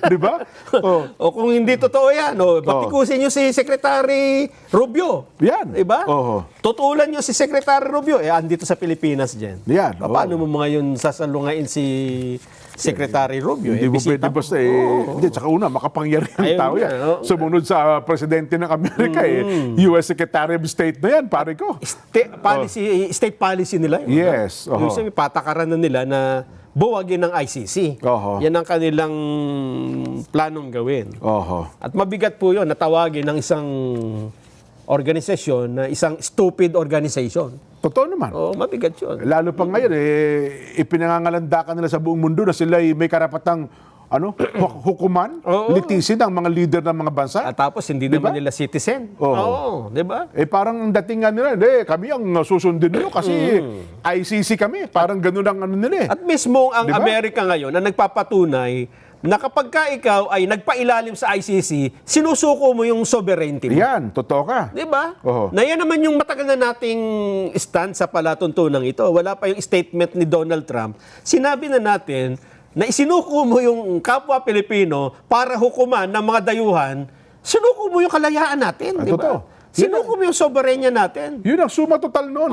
Di ba? Oh. O kung hindi totoo yan, batikusin nyo si Secretary Rubio. Yan. Di ba? Oo. Tutulan nyo si Secretary Rubio. Andito sa Pilipinas dyan. Yan, Paano mo mga yun sasalungain si Secretary Rubio? Hindi mo Bisita pwede basta Hindi, tsaka una, makapangyarihan Ayun tao nga, yan. oo. Sumunod sa Presidente ng Amerika US Secretary of State na yan, pare ko. State policy nila yun. Yes, Yung oho. patakaran na nila na buwagin ng ICC. Oho. Yan ang kanilang planong gawin. Oho. At mabigat po yun na tawagin ng isang organisasyon na isang stupid organization. Totoo naman. Oo, mabigat yun. Lalo pa ngayon, ipinangangalandakan nila sa buong mundo na sila may karapatang hukuman, Oo. litisin ang mga leader ng mga bansa. At tapos hindi Di ba? naman nila citizen. Oo. Oo, di ba? Parang ang dating nga nila, kami ang susundin nyo kasi ICC kami. Parang ganun ang ano nila eh. At mismo ang Di ba? Amerika ngayon na nagpapatunay na kapag ka ikaw ay nagpailalim sa ICC, sinusuko mo yung sovereignty mo. Yan, totoo ka. Di ba? Oo. Na yan naman yung matagal na nating stand sa palatuntunan ito. Wala pa yung statement ni Donald Trump. Sinabi na natin na isinuko mo yung kapwa Pilipino para hukuman ng mga dayuhan, sinuko mo yung kalayaan natin. Di ba? totoo. Sinuko mo yung soberenya natin. Yun ang suma total noon.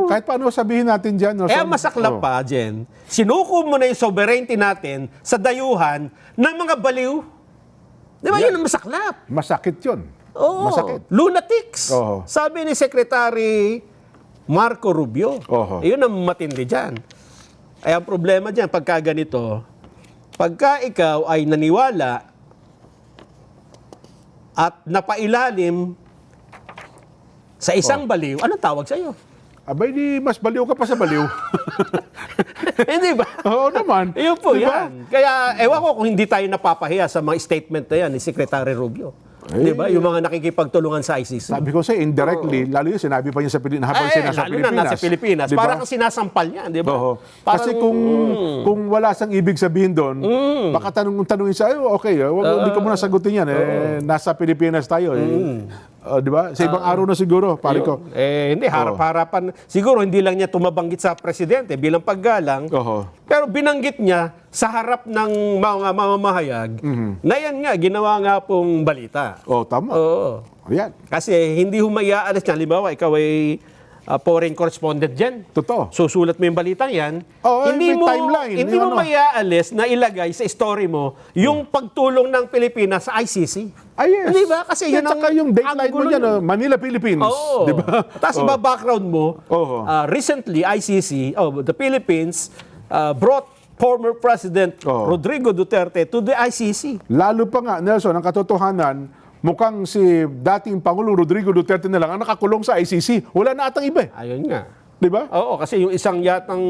Kahit paano sabihin natin dyan. Eh, ang masaklap pa, Jen, sinuko mo na yung sovereignty natin sa dayuhan ng mga baliw. Di ba? Yun ang masaklap. Masakit yun. Oo. Masakit. Lunatics. Oo. Sabi ni Secretary Marco Rubio. Oo. Yun ang matindi dyan. Ay, ang problema dyan, pagka ganito, pagka ikaw ay naniwala at napailalim sa isang baliw, anong tawag sa'yo? Abay, di mas baliw ka pa sa baliw. Hindi ba? Oo naman. Yun po Di ba? yan. Kaya, ewan ko kung hindi tayo napapahiya sa mga statement na yan ni Secretary Rubio. Di ba? Yung mga nakikipagtulungan sa ICC. Sabi ko sa'yo, indirectly, lalo yun, sinabi pa niya sa Pilipinas, habang siya nasa lalo Pilipinas. na nasa Pilipinas. Di ba? Parang sinasampal niya, di ba? Oo. Parang, Kasi kung wala sang ibig sabihin doon, baka tanungin sa'yo, okay, hindi ko muna sagutin yan. Nasa Pilipinas tayo. Di ba? Sa ibang araw na siguro, pare ko. hindi, harap-harapan. Siguro hindi lang niya tumabanggit sa presidente bilang paggalang. Oo. Pero binanggit niya sa harap ng mga mamamahayag na yan nga, ginawa nga pong balita. Oh, tama. Oo. Ayan. Kasi hindi humayaalis niya. Halimbawa, ikaw ay foreign correspondent dyan. Totoo. Susulat mo yung balitang yan. Oo, may timeline. Hindi Yung mo ano. maiaalis na ilagay sa story mo yung pagtulong ng Pilipinas sa ICC. Ah, yes. Hindi ba? Kasi yun At saka yung dateline mo gulo dyan, nun. Manila, Philippines. Oo. Di ba? Tapos iba-background mo, Oo. recently, ICC, the Philippines, brought former President Oo. Rodrigo Duterte to the ICC. Lalo pa nga, Nelson, ang katotohanan, mukhang si dating Pangulong Rodrigo Duterte na lang ang nakakulong sa ICC. Wala na atang iba. Ayun nga. Di ba? Oo, kasi yung isang yatang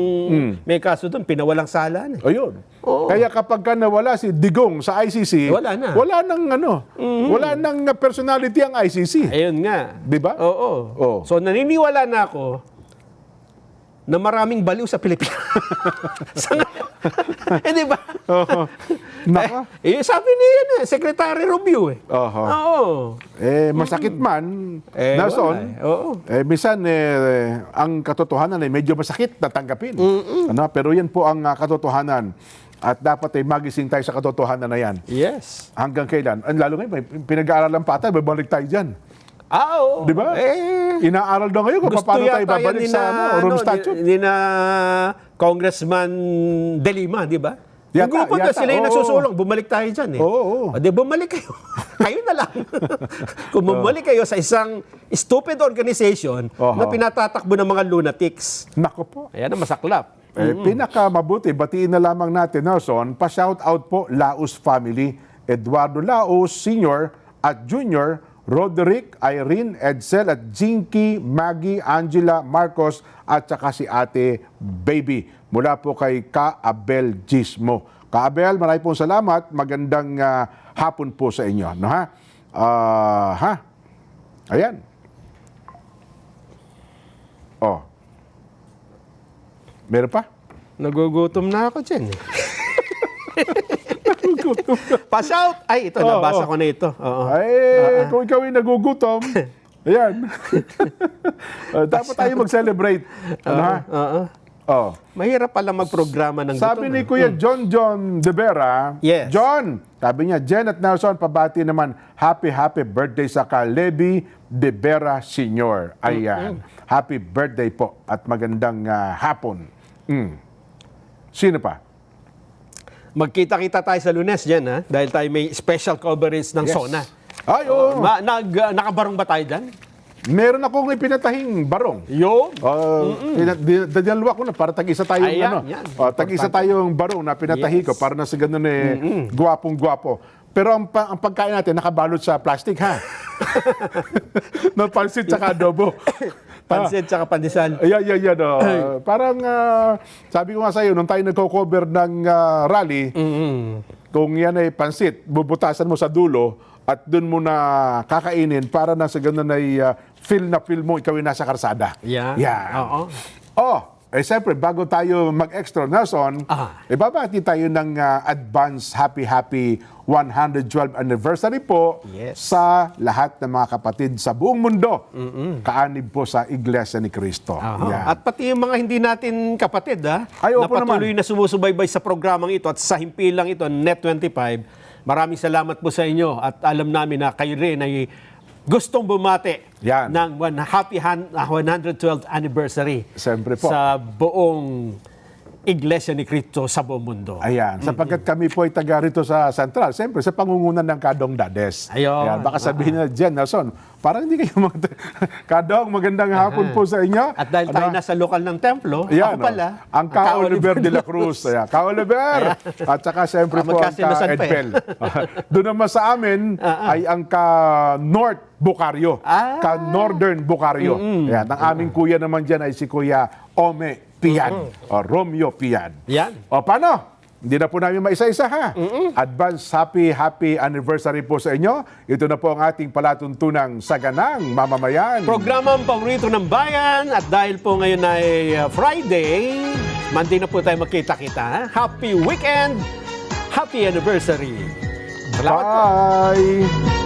may kaso doon, pinawalang sala na. Ayun. Oo. Kaya kapag ka nawala si Digong sa ICC, Wala na. Wala nang wala nang personality ang ICC. Ayun nga. Di ba? Oo. Oo. So naniniwala na ako na maraming baliw sa Pilipinas. Sa ngayon. Di ba? Oo. Naka. Sabi ni Secretary Rubio eh. Oho. Oo. Masakit man, Nelson. wala eh. Oo. Minsan, ang katotohanan ay medyo masakit na tanggapin. Pero yan po ang katotohanan. At dapat ay magising tayo sa katotohanan na yan. Yes. Hanggang kailan? Lalo ngayon, may pinag-aaralan pa tayo, babalik tayo dyan. Oo. Di ba? Inaaral daw ngayon kung Gusto paano tayo yata yan babalik sa room statute. ni na Congressman De Lima, di ba? Yung Yata, grupo na yata, sila yung oo. nagsusulong, bumalik tayo dyan eh. Oo. O di bumalik kayo. Kayo na lang. Kung bumalik kayo sa isang stupid organization na pinatatakbo ng mga lunatics. Nako po. Ayan ang masaklap. Pinakamabuti, batiin na lamang natin, Nelson, pa-shout out po Laos family, Eduardo Laos Sr. at Jr., Roderick, Irene, Edsel at Jinky, Maggie, Angela, Marcos at saka si Ate Baby. Mula po kay Ka-Abel Gismo. Ka-Abel, maraming pong salamat. Magandang hapon po sa inyo. No, ha? Ayan. Oh. Meron pa? Nagugutom na ako dyan eh. Pa-shout! Ay, ito, nabasa ko na ito. Oo. Ay, kung ikaw ay nagugutom, ayan. Dapat tayo mag-celebrate. Ano ha? Oh. Mahirap pala magprograma ng Sabi gutom. ni Kuya John De Vera, Yes. John, sabi niya, Jen at Nelson, pabati naman, happy birthday sa Levi De Vera Sr. Ayan. Happy birthday po at magandang hapon. Sino pa? Magkita-kita tayo sa Lunes dyan, ha? Dahil tayo may special coverage ng Yes. SONA. Ay, oo. Nakabarong ba tayo dyan? Meron akong ipinatahing barong. Yun. Dinalwa ko na para tag-isa tayong Ayan, ano. yan. Tag-isa tayong barong na pinatahi ko Yes. para na sa ganun gwapong-gwapo. Pero ang pagkain natin nakabalot sa plastic, ha? No, pansit tsaka adobo. Pansit tsaka pandesal. Ayan. Parang, sabi ko nga sa'yo, nung tayo nagko-cover ng rally, kung yan ay pansit, bubutasan mo sa dulo, at doon mo na kakainin para na sa ganun ay feel mo ikaw ay nasa karsada. Yeah. Oo. Siyempre, bago tayo mag-extra, Nelson, ibabati tayo ng advance happy 112th anniversary po Yes. sa lahat ng mga kapatid sa buong mundo. Kaanib po sa Iglesia ni Cristo. Yan. At pati yung mga hindi natin kapatid, ha? Ay, na opo patuloy naman. na sumusubaybay sa programang ito at sa himpilang ito, Net25. Maraming salamat po sa inyo at alam namin na kayo rin ay gustong bumati Yan. ng 112th anniversary Siyempre po. sa buong Iglesia ni Cristo sa buong mundo. Ayan, sapagkat kami po ay taga rito sa Central, siyempre sa pangungunan ng Kadong Dades. Ayun. Ayan, baka sabihin na, Jen, Nelson, parang hindi kayo Kadong, magandang hapon po sa inyo. At dahil tayo nasa lokal ng templo, Ayan, ako pala, ang Ka Oliver de la Cruz. Ayan, Ka Oliver. At saka siyempre po ang Ka magkasilusan pa eh. Edbel. Doon naman sa amin ay ang Ka North Bucario. Ka Northern Bucario. Ayan, ang aming kuya naman dyan ay si Kuya Ome Pian. O Romeo Pian. Yan. O paano? Hindi na po namin maisa-isa, ha? Advance happy anniversary po sa inyo. Ito na po ang ating palatuntunang Saganang Mamamayan. Programa ang paborito ng bayan at dahil po ngayon ay Friday, Monday na po tayo magkita-kita. Ha? Happy weekend! Happy anniversary! Salamat po! Bye!